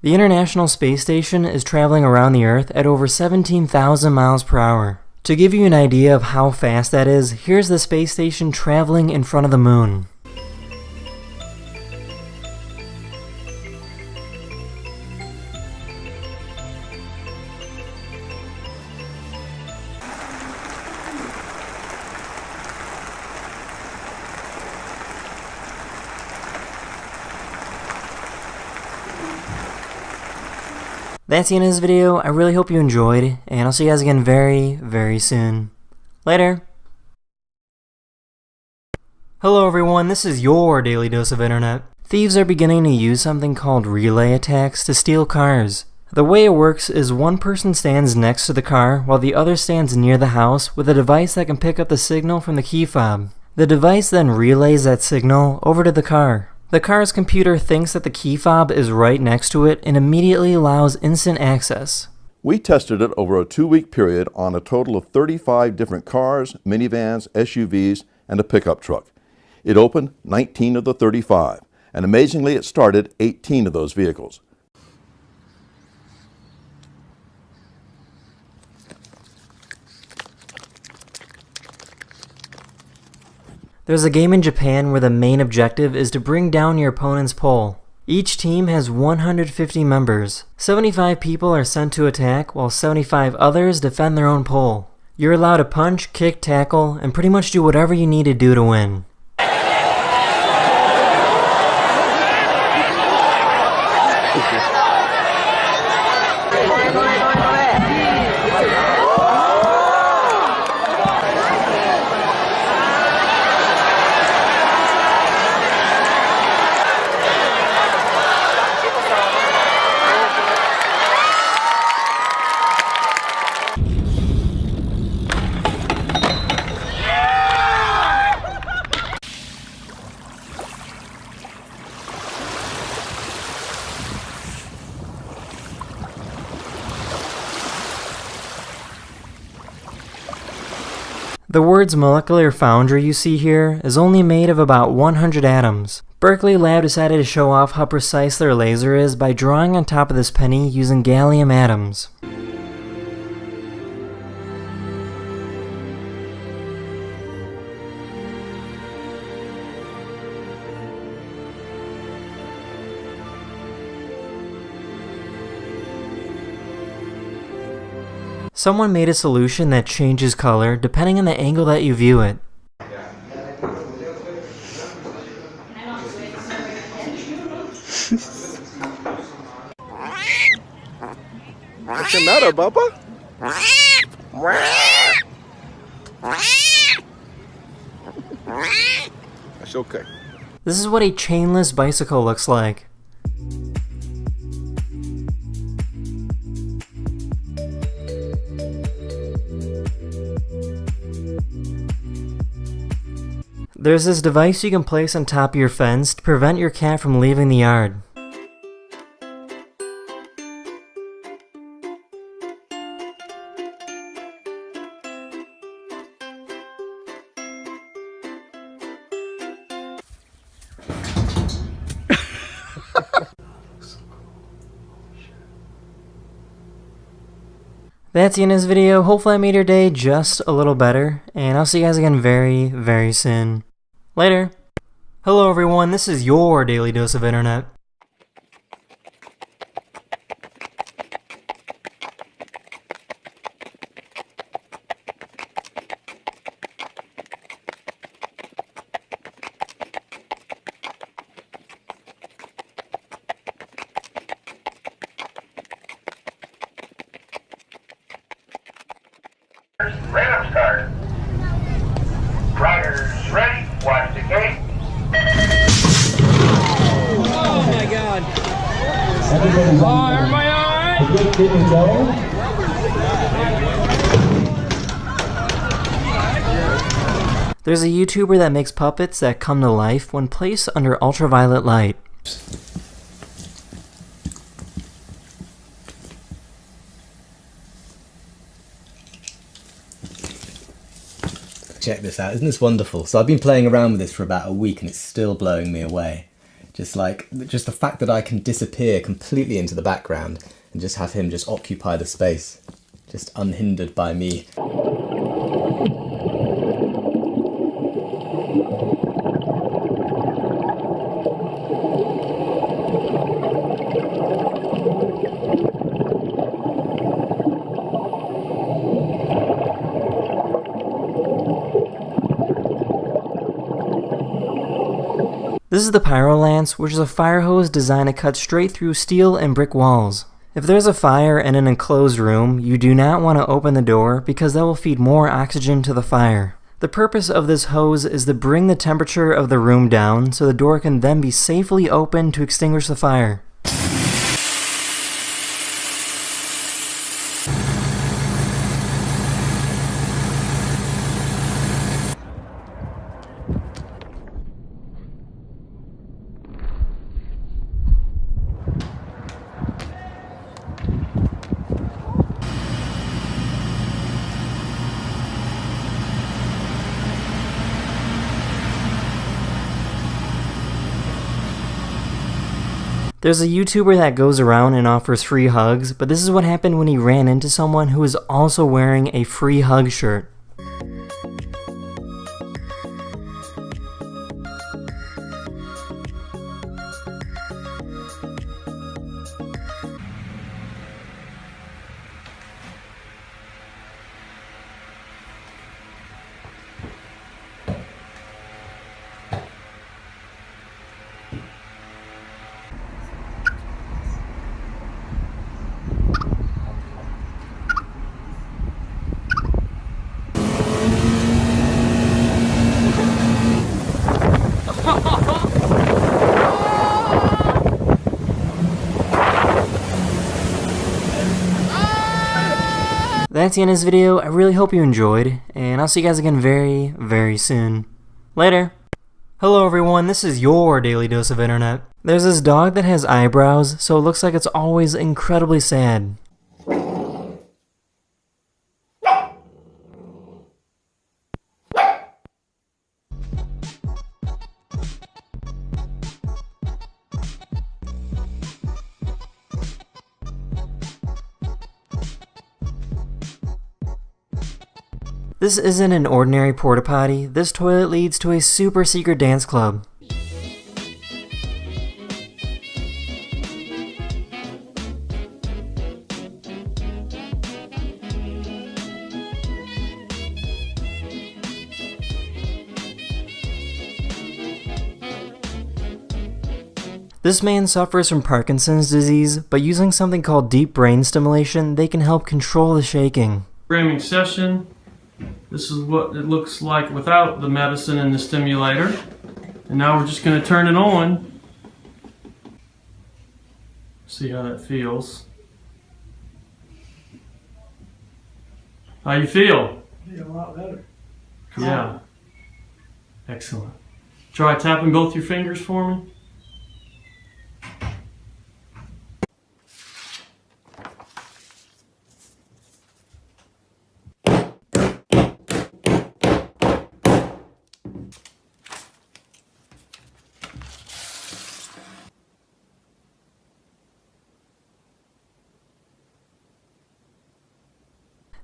The International Space Station is traveling around the Earth at over 17,000 miles per hour. To give you an idea of how fast that is, here's the space station traveling in front of the moon. That's the end of this video. I really hope you enjoyed, and I'll see you guys again very, very soon. Later! Hello everyone, this is your Daily Dose of Internet. Thieves are beginning to use something called relay attacks to steal cars. The way it works is one person stands next to the car while the other stands near the house with a device that can pick up the signal from the key fob. The device then relays that signal over to the car. The car's computer thinks that the key fob is right next to it and immediately allows instant access. We tested it over a 2-week period on a total of 35 different cars, minivans, SUVs, and a pickup truck. It opened 19 of the 35, and amazingly it started 18 of those vehicles. There's a game in Japan where the main objective is to bring down your opponent's pole. Each team has 150 members. 75 people are sent to attack, while 75 others defend their own pole. You're allowed to punch, kick, tackle, and pretty much do whatever you need to do to win. The words molecular foundry you see here is only made of about 100 atoms. Berkeley Lab decided to show off how precise their laser is by drawing on top of this penny using gallium atoms. Someone made a solution that changes color depending on the angle that you view it. What's the matter, Bubba? That's okay. This is what a chainless bicycle looks like. There's this device you can place on top of your fence to prevent your cat from leaving the yard. That's the end of this video. Hopefully I made your day just a little better, and I'll see you guys again very, very soon. Later. Hello everyone, this is your Daily Dose of Internet. Random start. Riders ready. Watch the gate. Oh my god. Everybody alright? There's a YouTuber that makes puppets that come to life when placed under ultraviolet light. Check this out, isn't this wonderful? So I've been playing around with this for about a week and it's still blowing me away. Just the fact that I can disappear completely into the background and just have him just occupy the space, just unhindered by me. This is the Pyro Lance, which is a fire hose designed to cut straight through steel and brick walls. If there's a fire in an enclosed room, you do not want to open the door because that will feed more oxygen to the fire. The purpose of this hose is to bring the temperature of the room down so the door can then be safely opened to extinguish the fire. There's a YouTuber that goes around and offers free hugs, but this is what happened when he ran into someone who was also wearing a free hug shirt. That's the end of this video. I really hope you enjoyed, and I'll see you guys again very, very soon. Later. Hello everyone, this is your Daily Dose of Internet. There's this dog that has eyebrows, so it looks like it's always incredibly sad. This isn't an ordinary porta potty. This toilet leads to a super secret dance club. This man suffers from Parkinson's disease, but using something called deep brain stimulation, they can help control the shaking. Programming session. This is what it looks like without the medicine and the stimulator. And now we're just going to turn it on. See how that feels. How you feel? Yeah, a lot better. Yeah. Excellent. Try tapping both your fingers for me.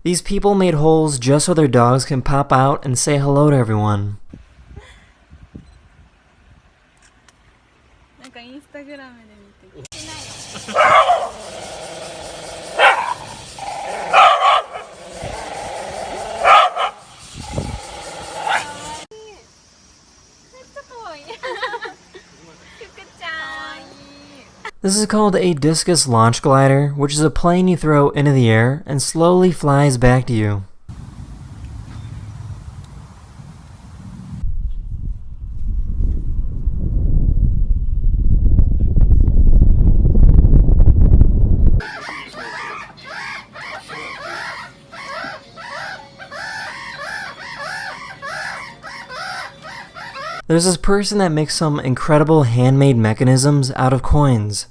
These people made holes just so their dogs can pop out and say hello to everyone. This is called a discus launch glider, which is a plane you throw into the air and slowly flies back to you. There's this person that makes some incredible handmade mechanisms out of coins.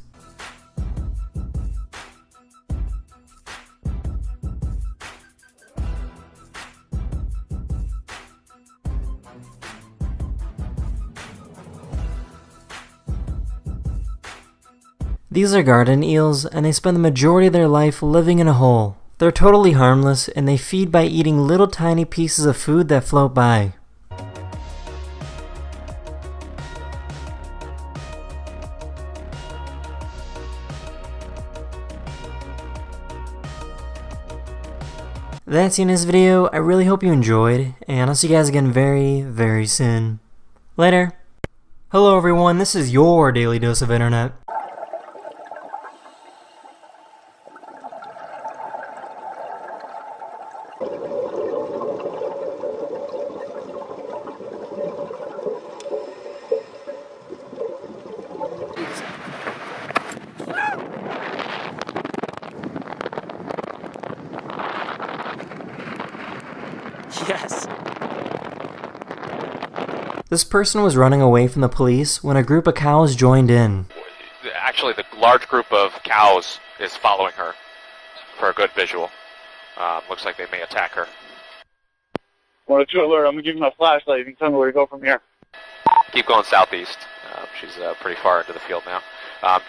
These are garden eels, and they spend the majority of their life living in a hole. They're totally harmless, and they feed by eating little tiny pieces of food that float by. That's the end of this video. I really hope you enjoyed, and I'll see you guys again very, very soon. Later. Hello everyone, this is your Daily Dose of Internet. Yes. This person was running away from the police when a group of cows joined in. Actually, the large group of cows is following her for a good visual. Looks like they may attack her. 102 alert, I'm gonna give you my flashlight. You can tell me where to go from here. Keep going southeast. She's pretty far into the field now.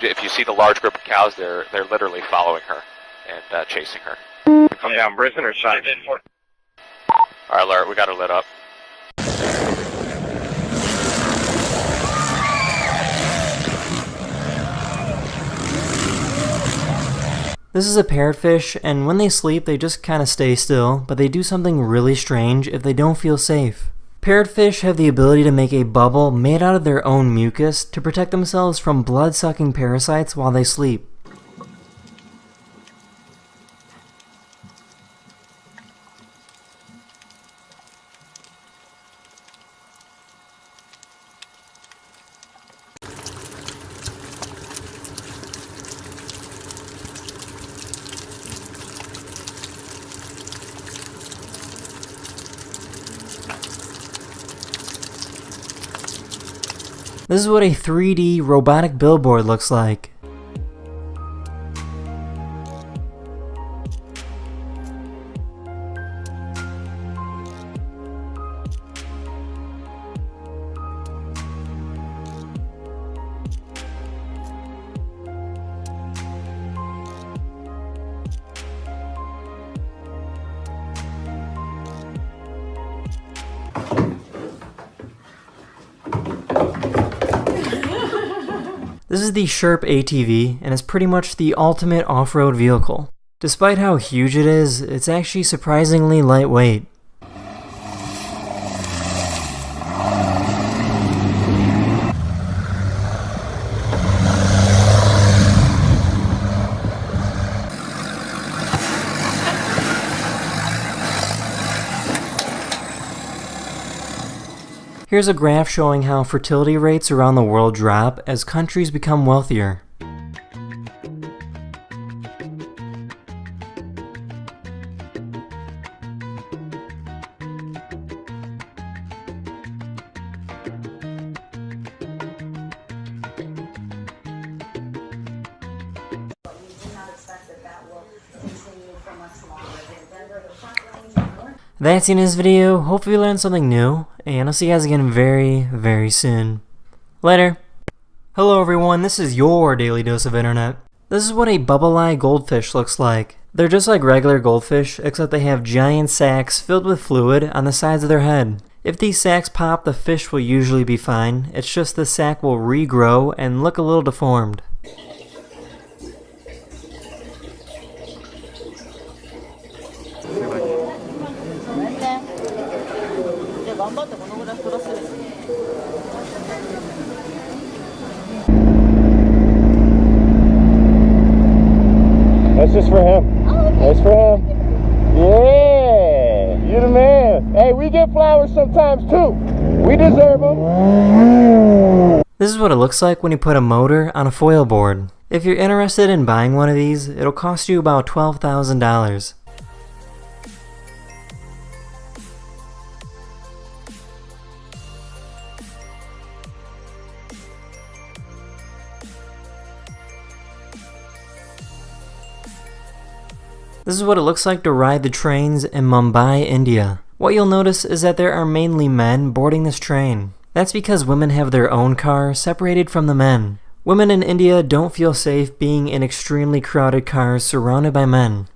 If you see the large group of cows, they're literally following her and chasing her. Come down, Brisbane or shot? Alright, alert, we got her lit up. This is a parrotfish, and when they sleep they just kinda stay still, but they do something really strange if they don't feel safe. Parrotfish have the ability to make a bubble made out of their own mucus to protect themselves from blood-sucking parasites while they sleep. This is what a 3D robotic billboard looks like. This is the Sherp ATV, and it's pretty much the ultimate off-road vehicle. Despite how huge it is, it's actually surprisingly lightweight. Here's a graph showing how fertility rates around the world drop as countries become wealthier. That's the end of this video. Hopefully you learned something new, and I'll see you guys again very, very soon. Later. Hello everyone, this is your Daily Dose of Internet. This is what a bubble-eye goldfish looks like. They're just like regular goldfish, except they have giant sacs filled with fluid on the sides of their head. If these sacs pop, the fish will usually be fine. It's just the sac will regrow and look a little deformed. That's just for him. That's for him. Yeah, you the man. Hey, we get flowers sometimes too. We deserve them. This is what it looks like when you put a motor on a foil board. If you're interested in buying one of these, it'll cost you about $12,000. This is what it looks like to ride the trains in Mumbai, India. What you'll notice is that there are mainly men boarding this train. That's because women have their own car separated from the men. Women in India don't feel safe being in extremely crowded cars surrounded by men.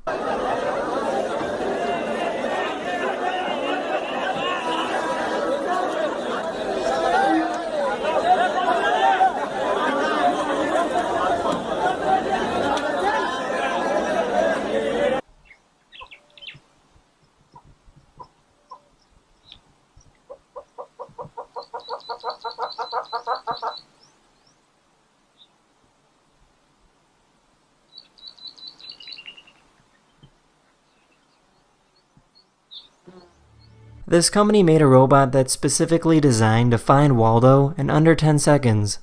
This company made a robot that's specifically designed to find Waldo in under 10 seconds.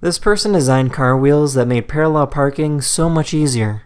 This person designed car wheels that made parallel parking so much easier.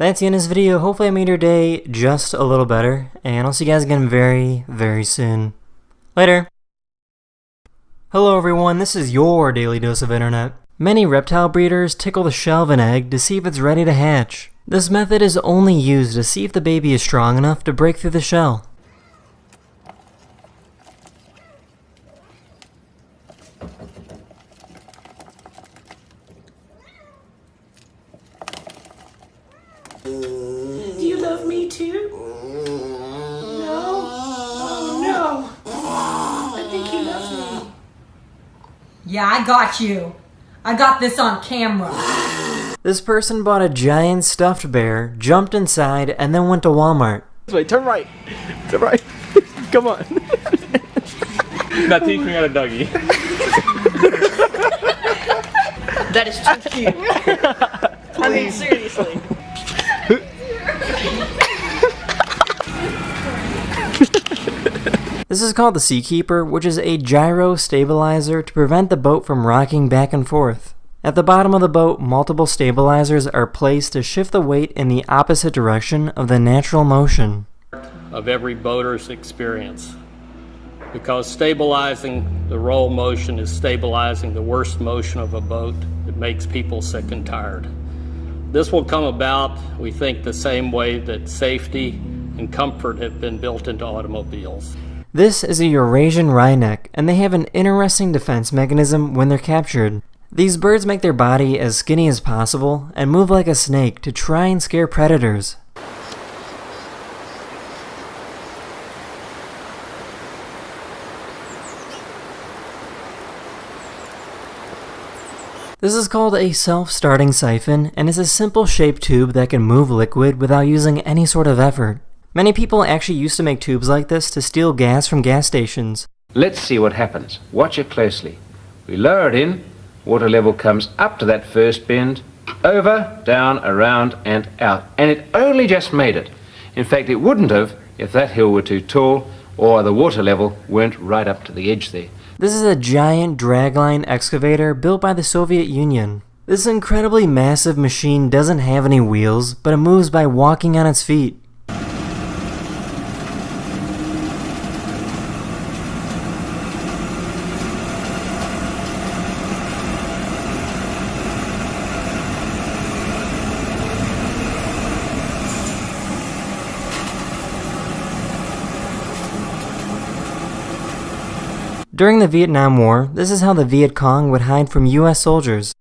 That's the end of this video. Hopefully I made your day just a little better, and I'll see you guys again very, very soon. Later! Hello everyone, this is your Daily Dose of Internet. Many reptile breeders tickle the shell of an egg to see if it's ready to hatch. This method is only used to see if the baby is strong enough to break through the shell. Do you love me too? No? Oh no! I think he loves me. Yeah, I got you. I got this on camera. This person bought a giant stuffed bear, jumped inside, and then went to Walmart. Wait, turn right. Turn right. Come on. Not teaching out a doggy. That is too cute. I mean, seriously. This is called the Seakeeper, which is a gyro stabilizer to prevent the boat from rocking back and forth. At the bottom of the boat, multiple stabilizers are placed to shift the weight in the opposite direction of the natural motion. Of every boater's experience, because stabilizing the roll motion is stabilizing the worst motion of a boat that makes people sick and tired. This will come about, we think, the same way that safety and comfort have been built into automobiles. This is a Eurasian wryneck, and they have an interesting defense mechanism when they're captured. These birds make their body as skinny as possible and move like a snake to try and scare predators. This is called a self-starting siphon, and is a simple shaped tube that can move liquid without using any sort of effort. Many people actually used to make tubes like this to steal gas from gas stations. Let's see what happens. Watch it closely. We lower it in, water level comes up to that first bend, over, down, around and out. And it only just made it. In fact, it wouldn't have if that hill were too tall or the water level weren't right up to the edge there. This is a giant dragline excavator built by the Soviet Union. This incredibly massive machine doesn't have any wheels, but it moves by walking on its feet. During the Vietnam War, this is how the Viet Cong would hide from US soldiers.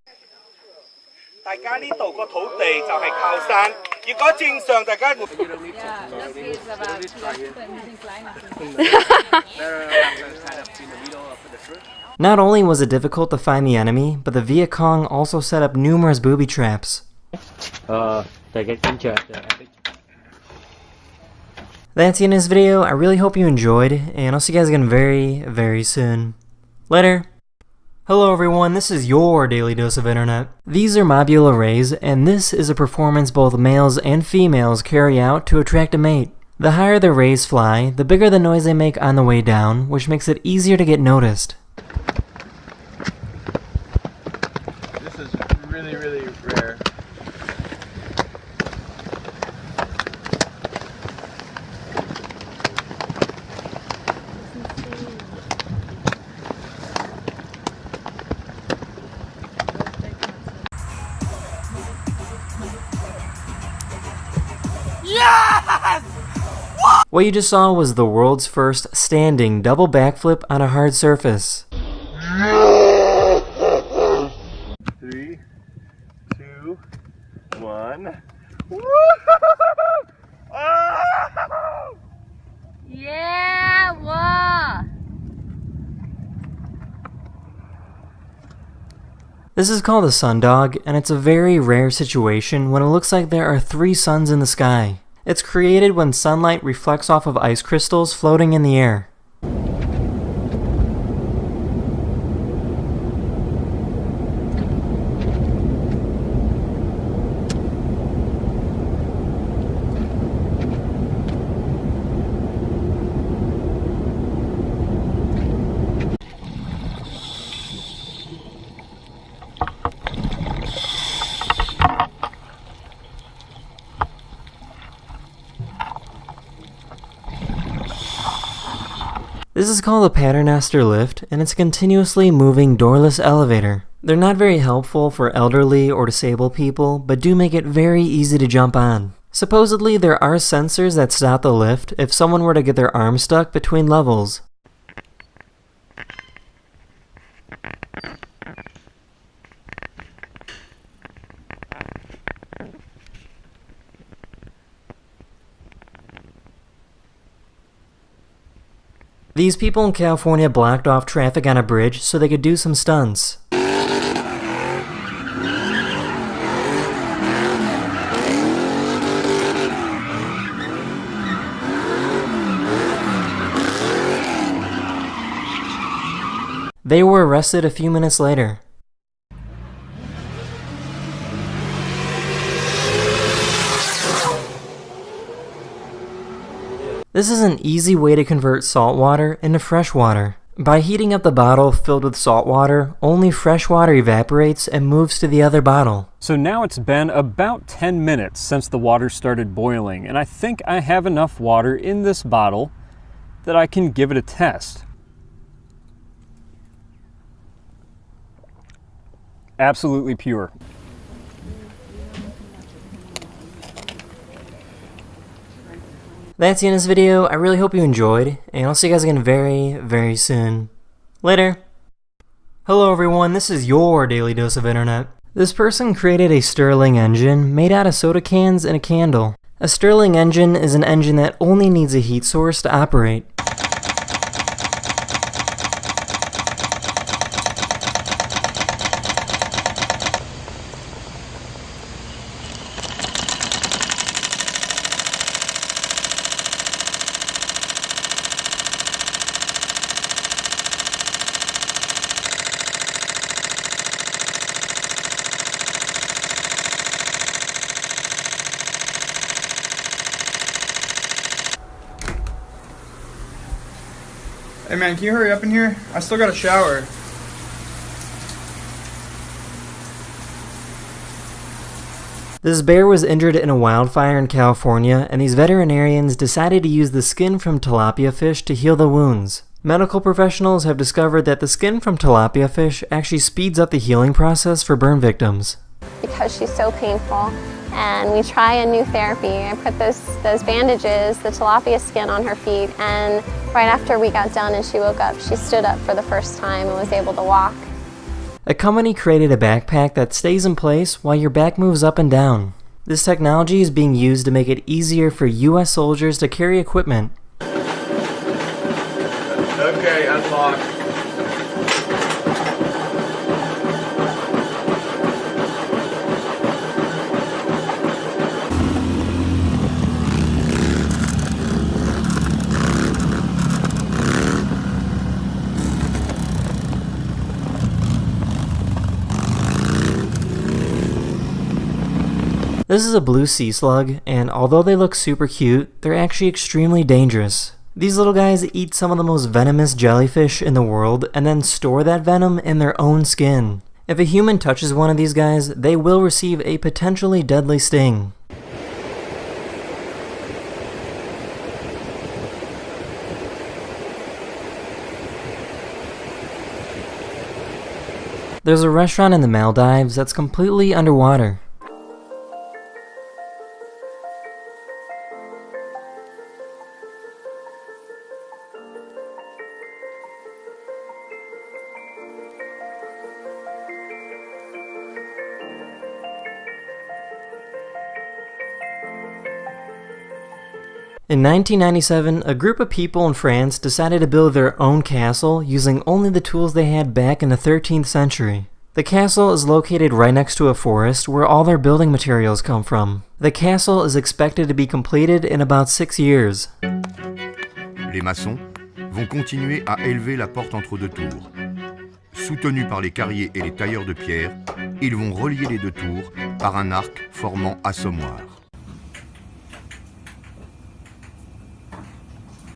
Not only was it difficult to find the enemy, but the Viet Cong also set up numerous booby traps. That's the end of this video. I really hope you enjoyed, and I'll see you guys again very, very soon. Later. Hello everyone, this is your Daily Dose of Internet. These are mobula rays, and this is a performance both males and females carry out to attract a mate. The higher the rays fly, the bigger the noise they make on the way down, which makes it easier to get noticed. This is really, really rare. Yes! What you just saw was the world's first standing double backflip on a hard surface. 3, 2, 1. Yeah, wow. This is called a sundog, and it's a very rare situation when it looks like there are 3 suns in the sky. It's created when sunlight reflects off of ice crystals floating in the air. This is called a Paternoster lift, and it's a continuously moving doorless elevator. They're not very helpful for elderly or disabled people, but do make it very easy to jump on. Supposedly, there are sensors that stop the lift if someone were to get their arm stuck between levels. These people in California blocked off traffic on a bridge so they could do some stunts. They were arrested a few minutes later. This is an easy way to convert salt water into fresh water. By heating up the bottle filled with salt water, only fresh water evaporates and moves to the other bottle. So now it's been about 10 minutes since the water started boiling, and I think I have enough water in this bottle that I can give it a test. Absolutely pure. That's the end of this video. I really hope you enjoyed, and I'll see you guys again very, very soon. Later. Hello everyone, this is your Daily Dose of Internet. This person created a Stirling engine made out of soda cans and a candle. A Stirling engine is an engine that only needs a heat source to operate. Hey man, can you hurry up in here? I still got a shower. This bear was injured in a wildfire in California, and these veterinarians decided to use the skin from tilapia fish to heal the wounds. Medical professionals have discovered that the skin from tilapia fish actually speeds up the healing process for burn victims. Because she's so painful, and we try a new therapy. I put those bandages, the tilapia skin on her feet, and right after we got done and she woke up, she stood up for the first time and was able to walk. A company created a backpack that stays in place while your back moves up and down. This technology is being used to make it easier for US soldiers to carry equipment. Okay, unlock. This is a blue sea slug, and although they look super cute, they're actually extremely dangerous. These little guys eat some of the most venomous jellyfish in the world and then store that venom in their own skin. If a human touches one of these guys, they will receive a potentially deadly sting. There's a restaurant in the Maldives that's completely underwater. In 1997, a group of people in France decided to build their own castle using only the tools they had back in the 13th century. The castle is located right next to a forest where all their building materials come from. The castle is expected to be completed in about 6 years. Les maçons vont continuer à élever la porte entre deux tours. Soutenus par les carriers et les tailleurs de pierre, ils vont relier les deux tours par un arc formant assommoir.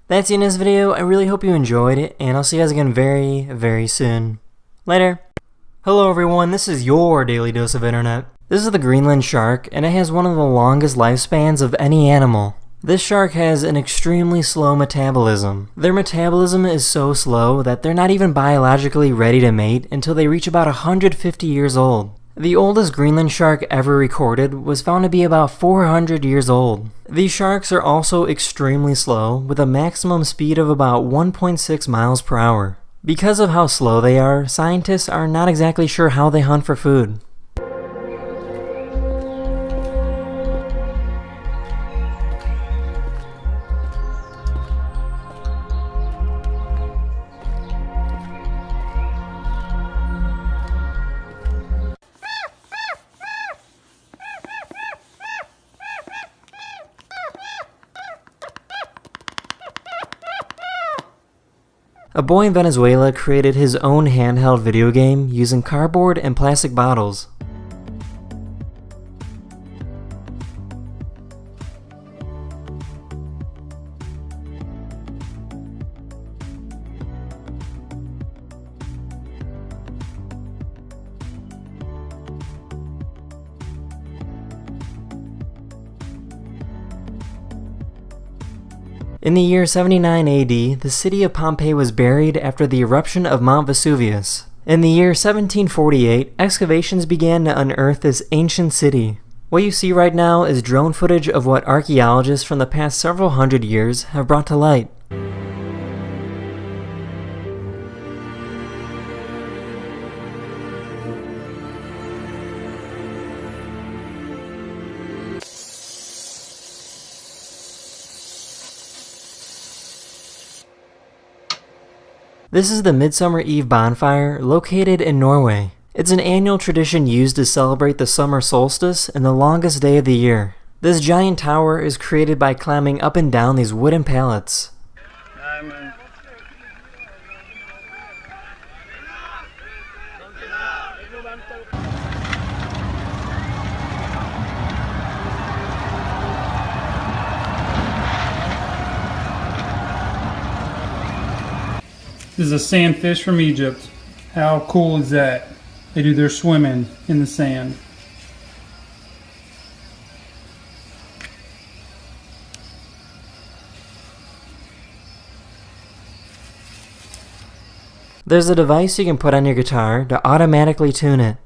That's the end of this video. I really hope you enjoyed it, and I'll see you guys again very, very soon. Later. Hello everyone, this is your Daily Dose of Internet. This is the Greenland shark, and it has one of the longest lifespans of any animal. This shark has an extremely slow metabolism. Their metabolism is so slow that they're not even biologically ready to mate until they reach about 150 years old. The oldest Greenland shark ever recorded was found to be about 400 years old. These sharks are also extremely slow, with a maximum speed of about 1.6 miles per hour. Because of how slow they are, scientists are not exactly sure how they hunt for food. A boy in Venezuela created his own handheld video game using cardboard and plastic bottles. In the year 79 AD, the city of Pompeii was buried after the eruption of Mount Vesuvius. In the year 1748, excavations began to unearth this ancient city. What you see right now is drone footage of what archaeologists from the past several hundred years have brought to light. This is the Midsummer Eve bonfire located in Norway. It's an annual tradition used to celebrate the summer solstice and the longest day of the year. This giant tower is created by climbing up and down these wooden pallets. This is a sandfish from Egypt. How cool is that? They do their swimming in the sand. There's a device you can put on your guitar to automatically tune it.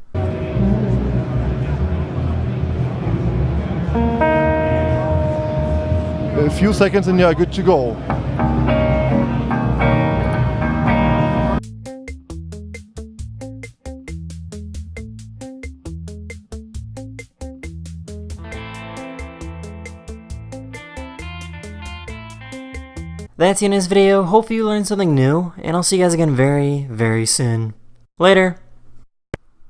A few seconds and you're good to go. That's the end of this video. Hopefully you learned something new, and I'll see you guys again very, very soon. Later!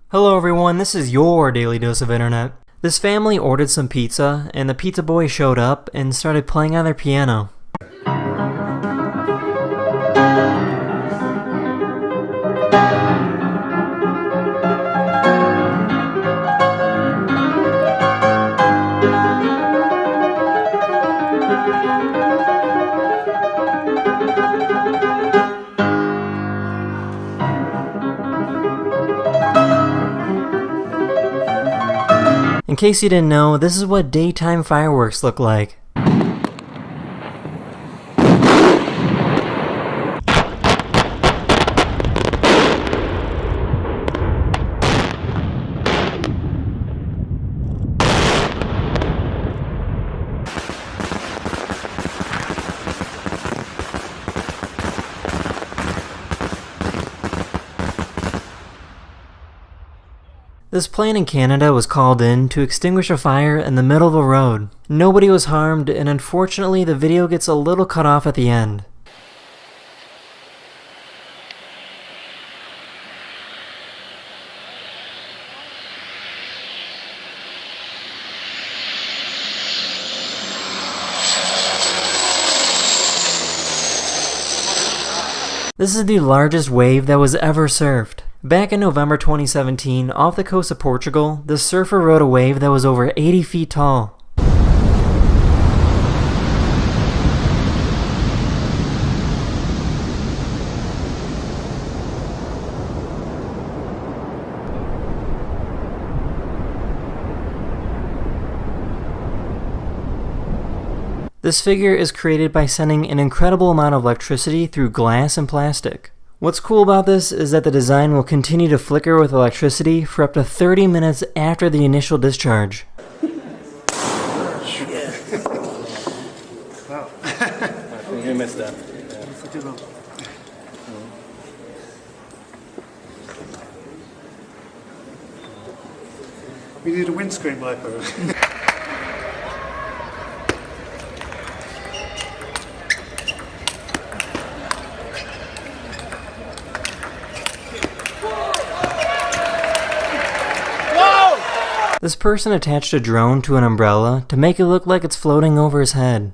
Hello everyone, this is your Daily Dose of Internet. This family ordered some pizza, and the pizza boy showed up and started playing on their piano. In case you didn't know, this is what daytime fireworks look like. This plane in Canada was called in to extinguish a fire in the middle of the road. Nobody was harmed, and unfortunately the video gets a little cut off at the end. This is the largest wave that was ever surfed. Back in November 2017, off the coast of Portugal, the surfer rode a wave that was over 80 feet tall. This figure is created by sending an incredible amount of electricity through glass and plastic. What's cool about this is that the design will continue to flicker with electricity for up to 30 minutes after the initial discharge. You missed that. We need a windscreen wiper. This person attached a drone to an umbrella to make it look like it's floating over his head.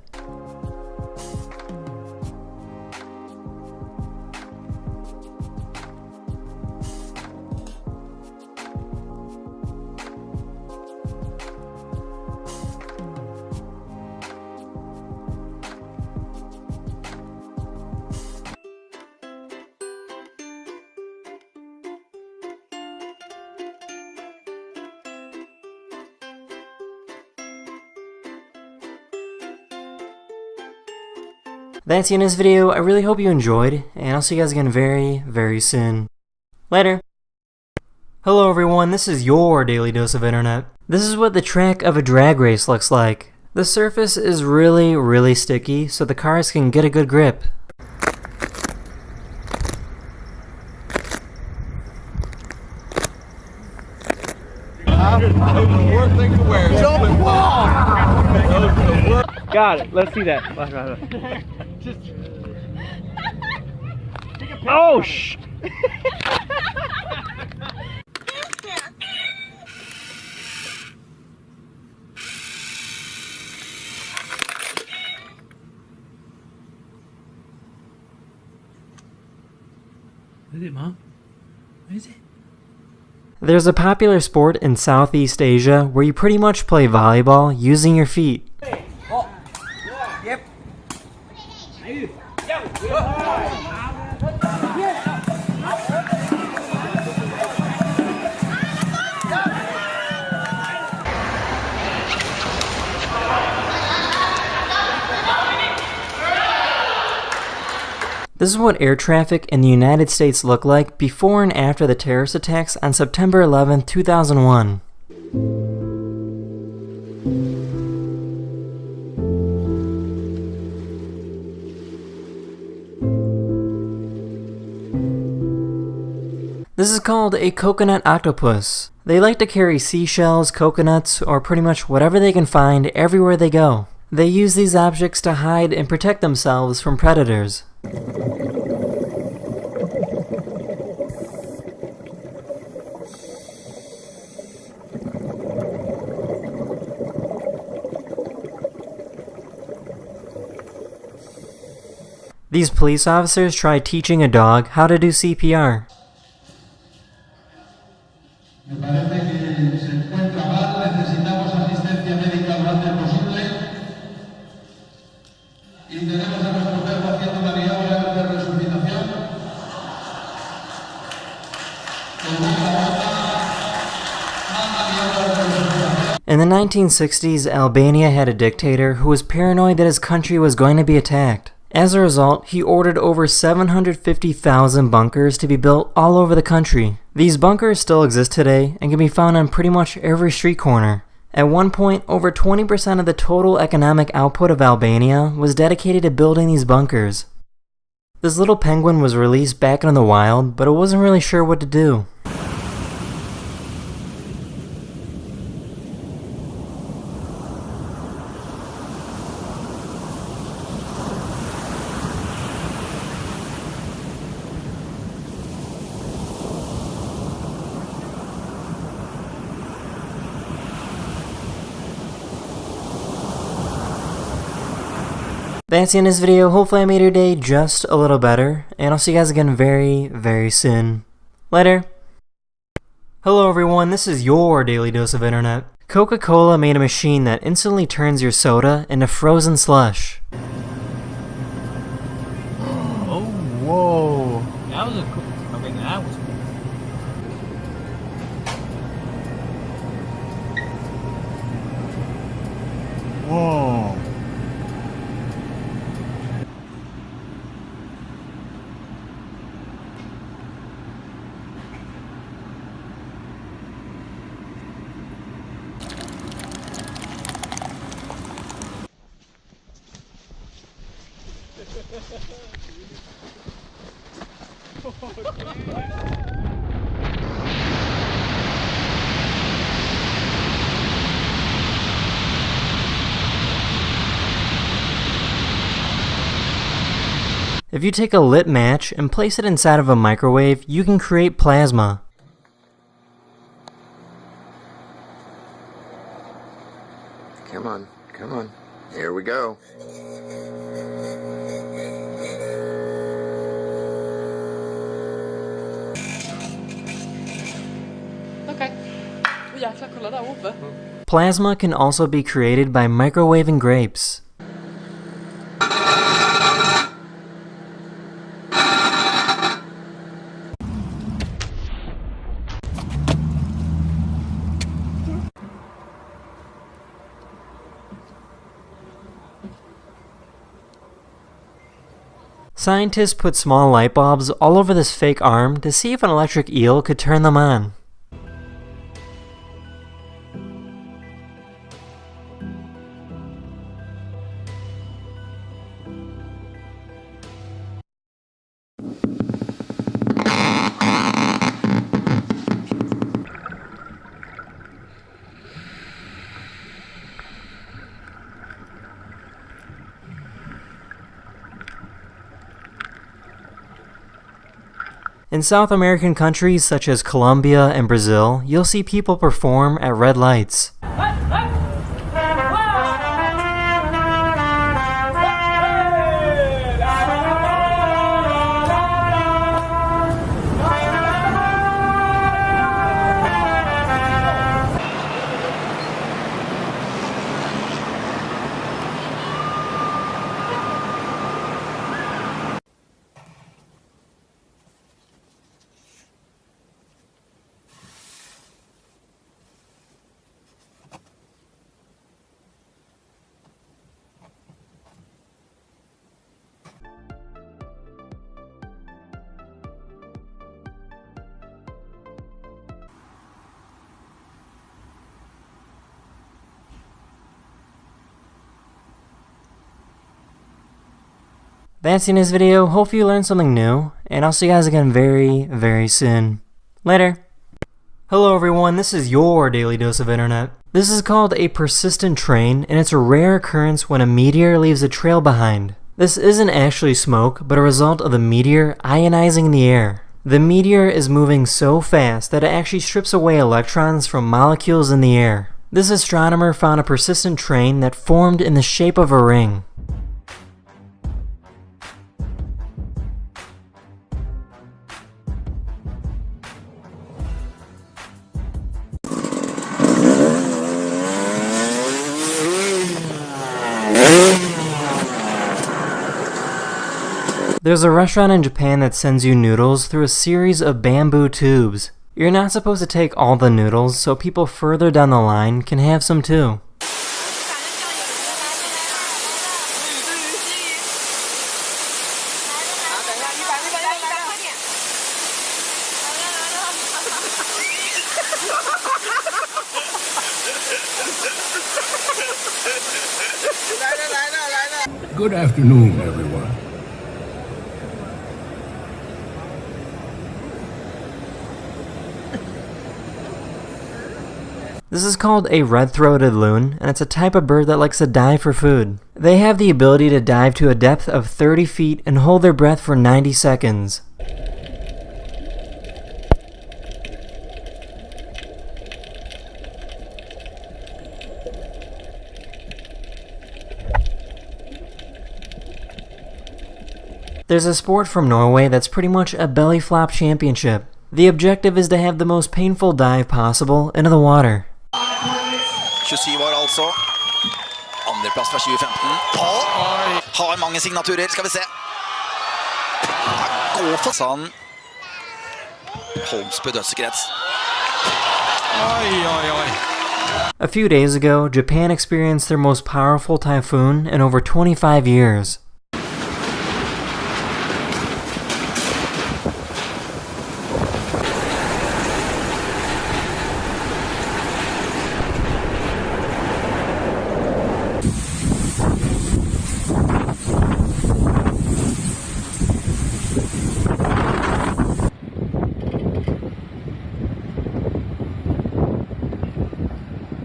That's the end of this video. I really hope you enjoyed, and I'll see you guys again very, very soon. Later. Hello everyone, this is your Daily Dose of Internet. This is what the track of a drag race looks like. The surface is really, really sticky, so the cars can get a good grip. Got it. Let's see that. Oh, shh. What is it, Mom? What is it? There's a popular sport in Southeast Asia where you pretty much play volleyball using your feet. Yep. This is what air traffic in the United States looked like before and after the terrorist attacks on September 11, 2001. This is called a coconut octopus. They like to carry seashells, coconuts, or pretty much whatever they can find everywhere they go. They use these objects to hide and protect themselves from predators. These police officers tried teaching a dog how to do CPR. In the 1960s, Albania had a dictator who was paranoid that his country was going to be attacked. As a result, he ordered over 750,000 bunkers to be built all over the country. These bunkers still exist today and can be found on pretty much every street corner. At one point, over 20% of the total economic output of Albania was dedicated to building these bunkers. This little penguin was released back into the wild, but it wasn't really sure what to do. That's the end of this video. Hopefully I made your day just a little better, and I'll see you guys again very, very soon. Later. Hello everyone, this is your Daily Dose of Internet. Coca-Cola made a machine that instantly turns your soda into frozen slush. Oh, whoa. That was a cool. I mean, that was cool. Whoa. If you take a lit match and place it inside of a microwave, you can create plasma. Come on, come on. Here we go. Okej. Åh jäklar, kolla där uppe. Plasma can also be created by microwaving grapes. Scientists put small light bulbs all over this fake arm to see if an electric eel could turn them on. In South American countries such as Colombia and Brazil, you'll see people perform at red lights. That's the end of this video. Hopefully you learned something new, and I'll see you guys again very, very soon. Later. Hello everyone, this is your Daily Dose of Internet. This is called a persistent train, and it's a rare occurrence when a meteor leaves a trail behind. This isn't actually smoke, but a result of the meteor ionizing the air. The meteor is moving so fast that it actually strips away electrons from molecules in the air. This astronomer found a persistent train that formed in the shape of a ring. There's a restaurant in Japan that sends you noodles through a series of bamboo tubes. You're not supposed to take all the noodles, so people further down the line can have some too. Good afternoon, everyone. This is called a red-throated loon, and it's a type of bird that likes to dive for food. They have the ability to dive to a depth of 30 feet and hold their breath for 90 seconds. There's a sport from Norway that's pretty much a belly flop championship. The objective is to have the most painful dive possible into the water. 27 år altså. Andreplass fra 2015. Og har mange signaturer, skal vi se. Gå for sann. Holmsbø dødskrets. A few days ago, Japan experienced their most powerful typhoon in over 25 years.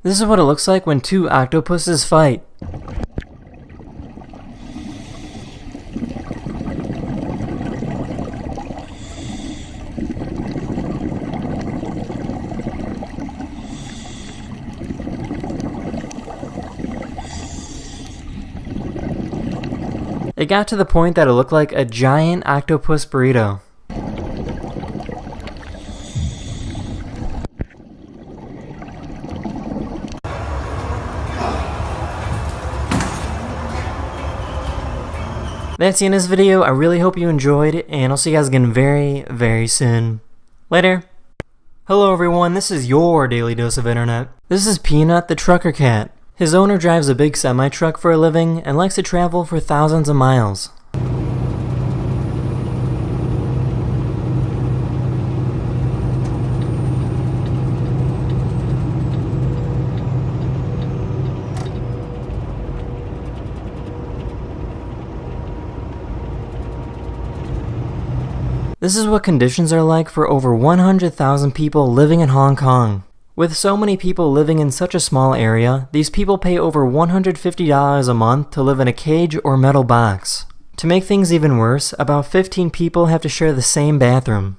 This is what it looks like when two octopuses fight. It got to the point that it looked like a giant octopus burrito. That's the end of this video. I really hope you enjoyed it, and I'll see you guys again very, very soon. Later. Hello everyone, this is your Daily Dose of Internet. This is Peanut the Trucker Cat. His owner drives a big semi-truck for a living and likes to travel for thousands of miles. This is what conditions are like for over 100,000 people living in Hong Kong. With so many people living in such a small area, these people pay over $150 a month to live in a cage or metal box. To make things even worse, about 15 people have to share the same bathroom.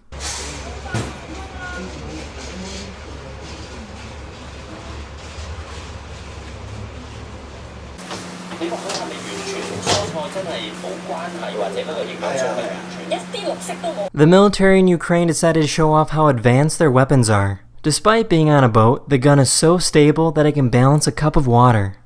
The military in Ukraine decided to show off how advanced their weapons are. Despite being on a boat, the gun is so stable that it can balance a cup of water.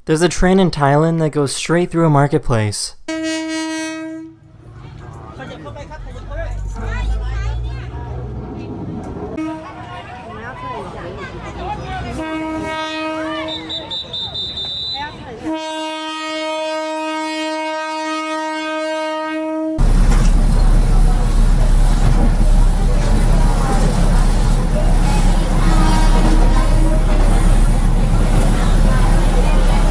There's a train in Thailand that goes straight through a marketplace.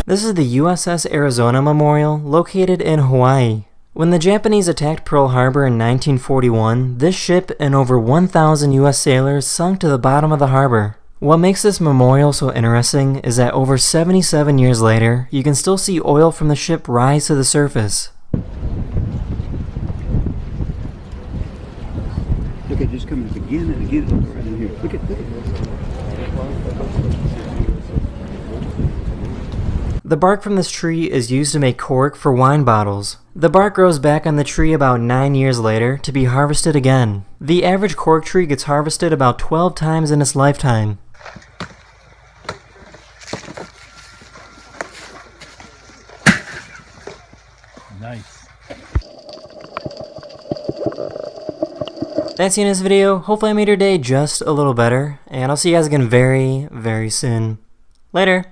This is the USS Arizona Memorial, located in Hawaii. When the Japanese attacked Pearl Harbor in 1941, this ship and over 1,000 US sailors sunk to the bottom of the harbor. What makes this memorial so interesting is that over 77 years later, you can still see oil from the ship rise to the surface. Look, it just comes again and again. Look right in here. Look at this. The bark from this tree is used to make cork for wine bottles. The bark grows back on the tree about 9 years later to be harvested again. The average cork tree gets harvested about 12 times in its lifetime. Nice. That's the end of this video. Hopefully I made your day just a little better, and I'll see you guys again very, very soon. Later.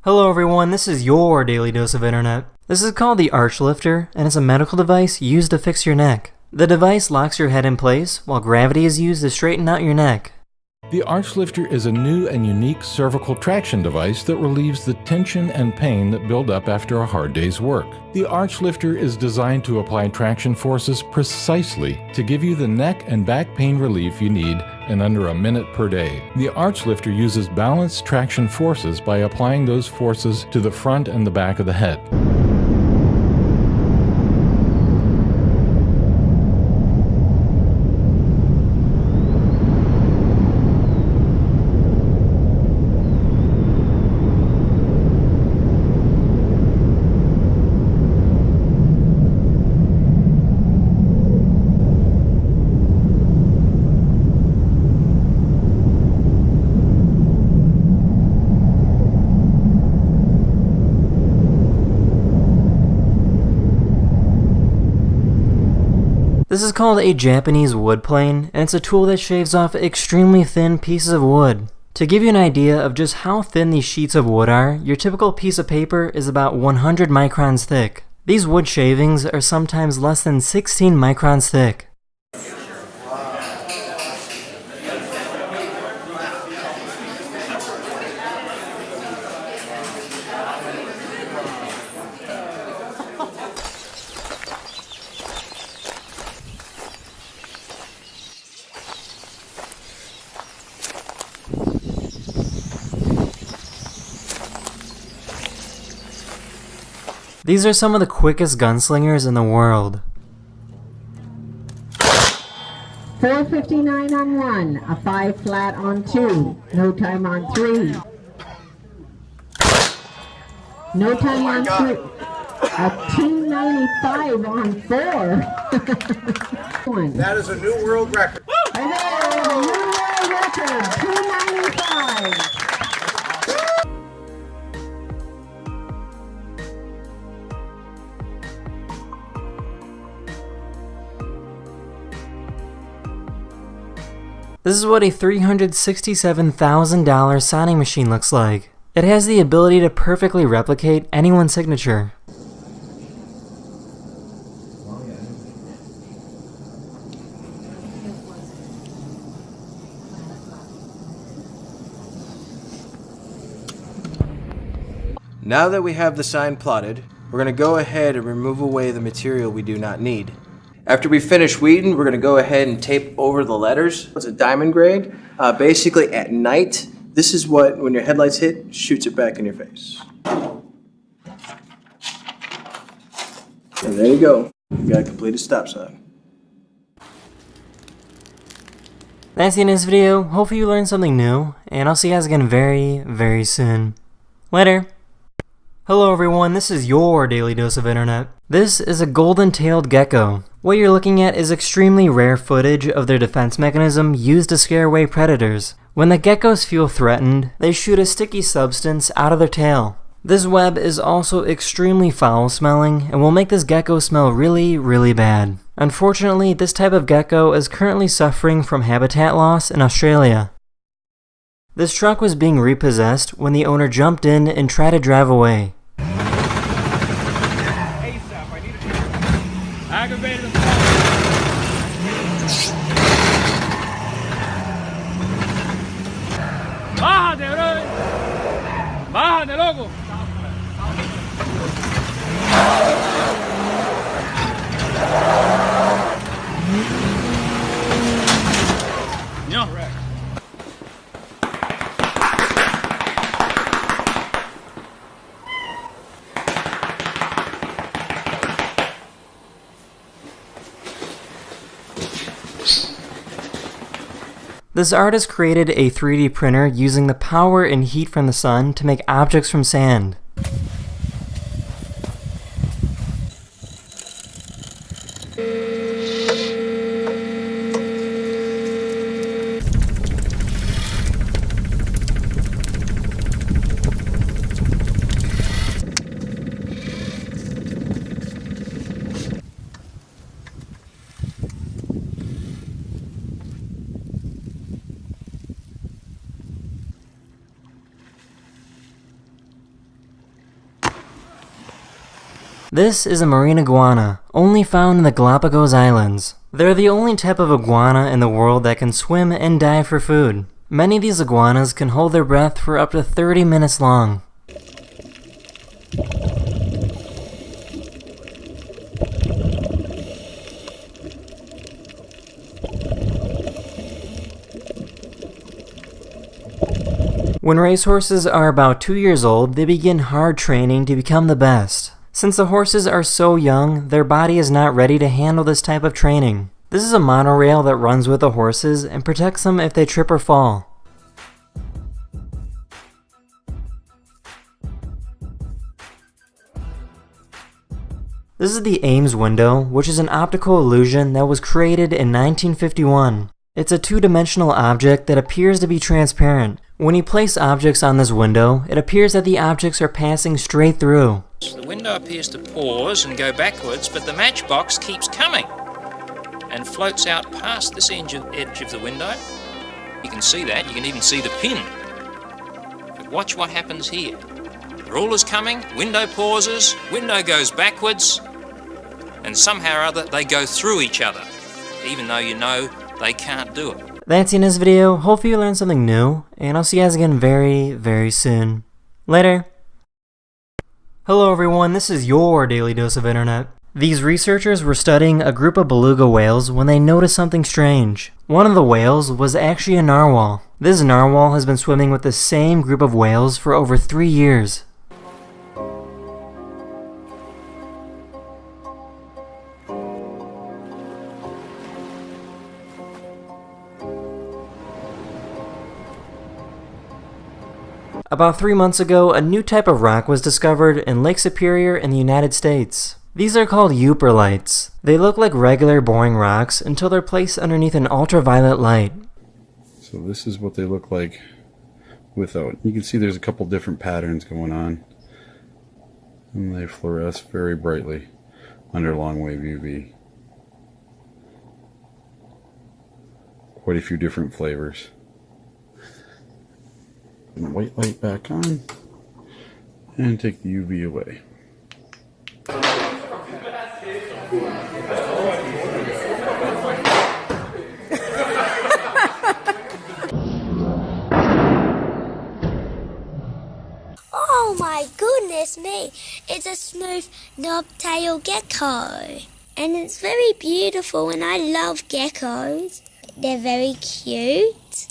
Hello everyone, this is your Daily Dose of Internet. This is called the Arch Lifter, and it's a medical device used to fix your neck. The device locks your head in place, while gravity is used to straighten out your neck. The Arch Lifter is a new and unique cervical traction device that relieves the tension and pain that build up after a hard day's work. The Arch Lifter is designed to apply traction forces precisely to give you the neck and back pain relief you need in under a minute per day. The Arch Lifter uses balanced traction forces by applying those forces to the front and the back of the head. This is called a Japanese wood plane, and it's a tool that shaves off extremely thin pieces of wood. To give you an idea of just how thin these sheets of wood are, your typical piece of paper is about 100 microns thick. These wood shavings are sometimes less than 16 microns thick. These are some of the quickest gunslingers in the world. 4:59 on 1, a 5 flat on 2, no time on 3. No time on 3. A 2:95 on 4. That is a new world record. A new world record, 2:95. This is what a $367,000 signing machine looks like. It has the ability to perfectly replicate anyone's signature. Now that we have the sign plotted, we're going to go ahead and remove away the material we do not need. After we finish weeding, we're going to go ahead and tape over the letters. It's a diamond grade. Basically at night, this is what, when your headlights hit, shoots it back in your face. And there you go. You got a completed stop sign. That's the end of this video. Hopefully you learned something new, and I'll see you guys again very, very soon. Later. Hello everyone, this is your Daily Dose of Internet. This is a golden-tailed gecko. What you're looking at is extremely rare footage of their defense mechanism used to scare away predators. When the geckos feel threatened, they shoot a sticky substance out of their tail. This web is also extremely foul-smelling and will make this gecko smell really, really bad. Unfortunately, this type of gecko is currently suffering from habitat loss in Australia. This truck was being repossessed when the owner jumped in and tried to drive away. Aggravated Bájate, bro. Bájate, loco. No. This artist created a 3D printer using the power and heat from the sun to make objects from sand. This is a marine iguana, only found in the Galapagos Islands. They're the only type of iguana in the world that can swim and dive for food. Many of these iguanas can hold their breath for up to 30 minutes long. When racehorses are about 2 years old, they begin hard training to become the best. Since the horses are so young, their body is not ready to handle this type of training. This is a monorail that runs with the horses and protects them if they trip or fall. This is the Ames window, which is an optical illusion that was created in 1951. It's a two-dimensional object that appears to be transparent. When you place objects on this window, it appears that the objects are passing straight through. The window appears to pause and go backwards, but the matchbox keeps coming. and floats out past this edge of the window. You can see that, you can even see the pin. But watch what happens here. The ruler's coming, window pauses, window goes backwards, and somehow or other they go through each other, even though you know they can't do it. That's the end of this video. Hopefully you learned something new, and I'll see you guys again very, very soon. Later. Hello everyone, this is your Daily Dose of Internet. These researchers were studying a group of beluga whales when they noticed something strange. One of the whales was actually a narwhal. This narwhal has been swimming with the same group of whales for over 3 years. About 3 months ago, a new type of rock was discovered in Lake Superior in the United States. These are called euperlites. They look like regular boring rocks until they're placed underneath an ultraviolet light. So this is what they look like without. You can see there's a couple different patterns going on. And they fluoresce very brightly under long wave UV. Quite a few different flavors. And white light back on, and take the UV away. Oh my goodness me, it's a smooth knob-tailed gecko. And it's very beautiful, and I love geckos. They're very cute.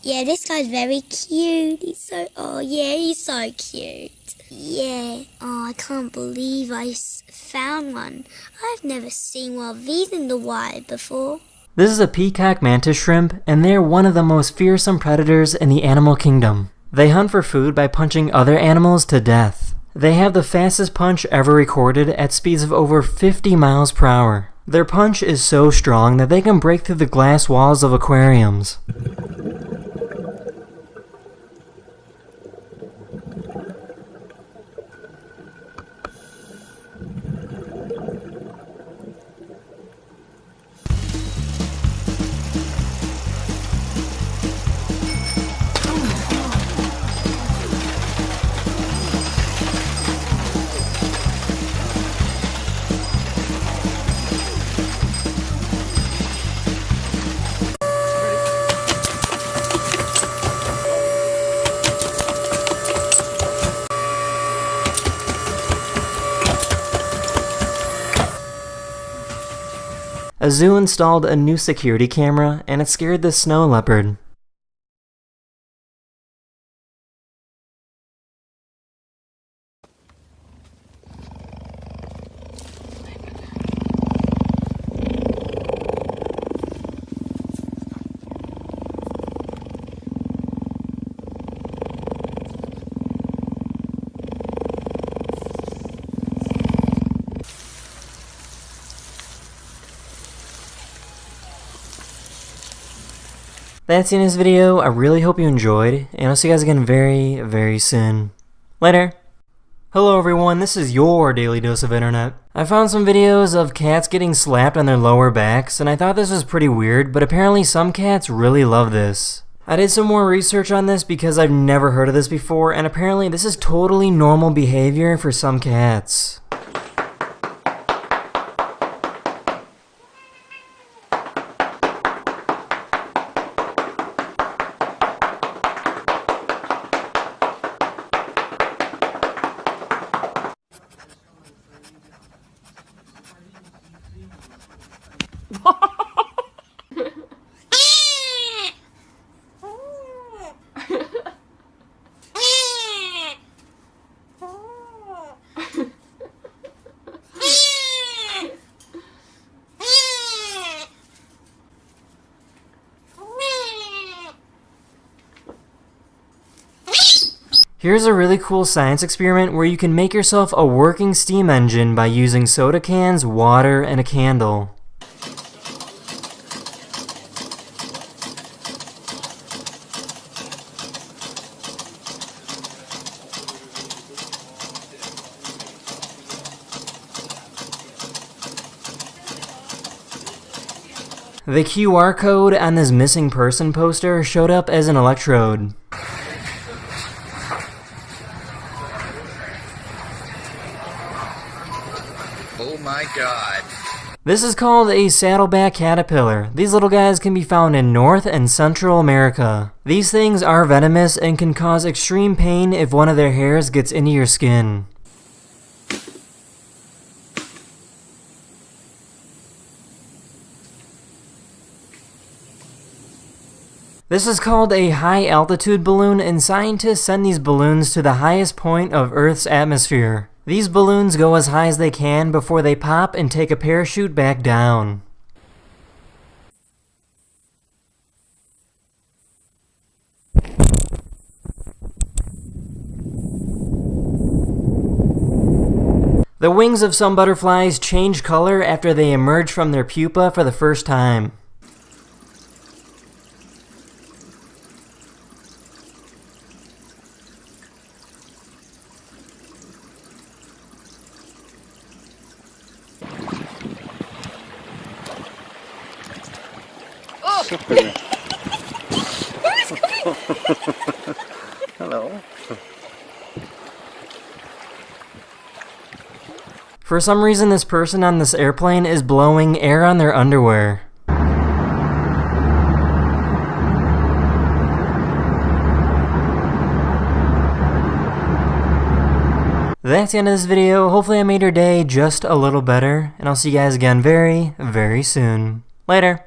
Yeah, this guy's very cute. He's so cute. Yeah. Oh, I can't believe I found one. I've never seen one of these in the wild before. This is a peacock mantis shrimp, and they're one of the most fearsome predators in the animal kingdom. They hunt for food by punching other animals to death. They have the fastest punch ever recorded at speeds of over 50 miles per hour. Their punch is so strong that they can break through the glass walls of aquariums. A zoo installed a new security camera, and it scared the snow leopard. That's the end of this video. I really hope you enjoyed, and I'll see you guys again very, very soon. Later. Hello everyone, this is your Daily Dose of Internet. I found some videos of cats getting slapped on their lower backs, and I thought this was pretty weird, but apparently some cats really love this. I did some more research on this because I've never heard of this before, and apparently this is totally normal behavior for some cats. Here's a really cool science experiment where you can make yourself a working steam engine by using soda cans, water, and a candle. The QR code on this missing person poster showed up as an electrode. Oh my god. This is called a saddleback caterpillar. These little guys can be found in North and Central America. These things are venomous and can cause extreme pain if one of their hairs gets into your skin. This is called a high altitude balloon, and scientists send these balloons to the highest point of Earth's atmosphere. These balloons go as high as they can before they pop and take a parachute back down. The wings of some butterflies change color after they emerge from their pupa for the first time. Hello. For some reason, this person on this airplane is blowing air on their underwear. That's the end of this video. Hopefully I made your day just a little better, and I'll see you guys again very, very soon. Later.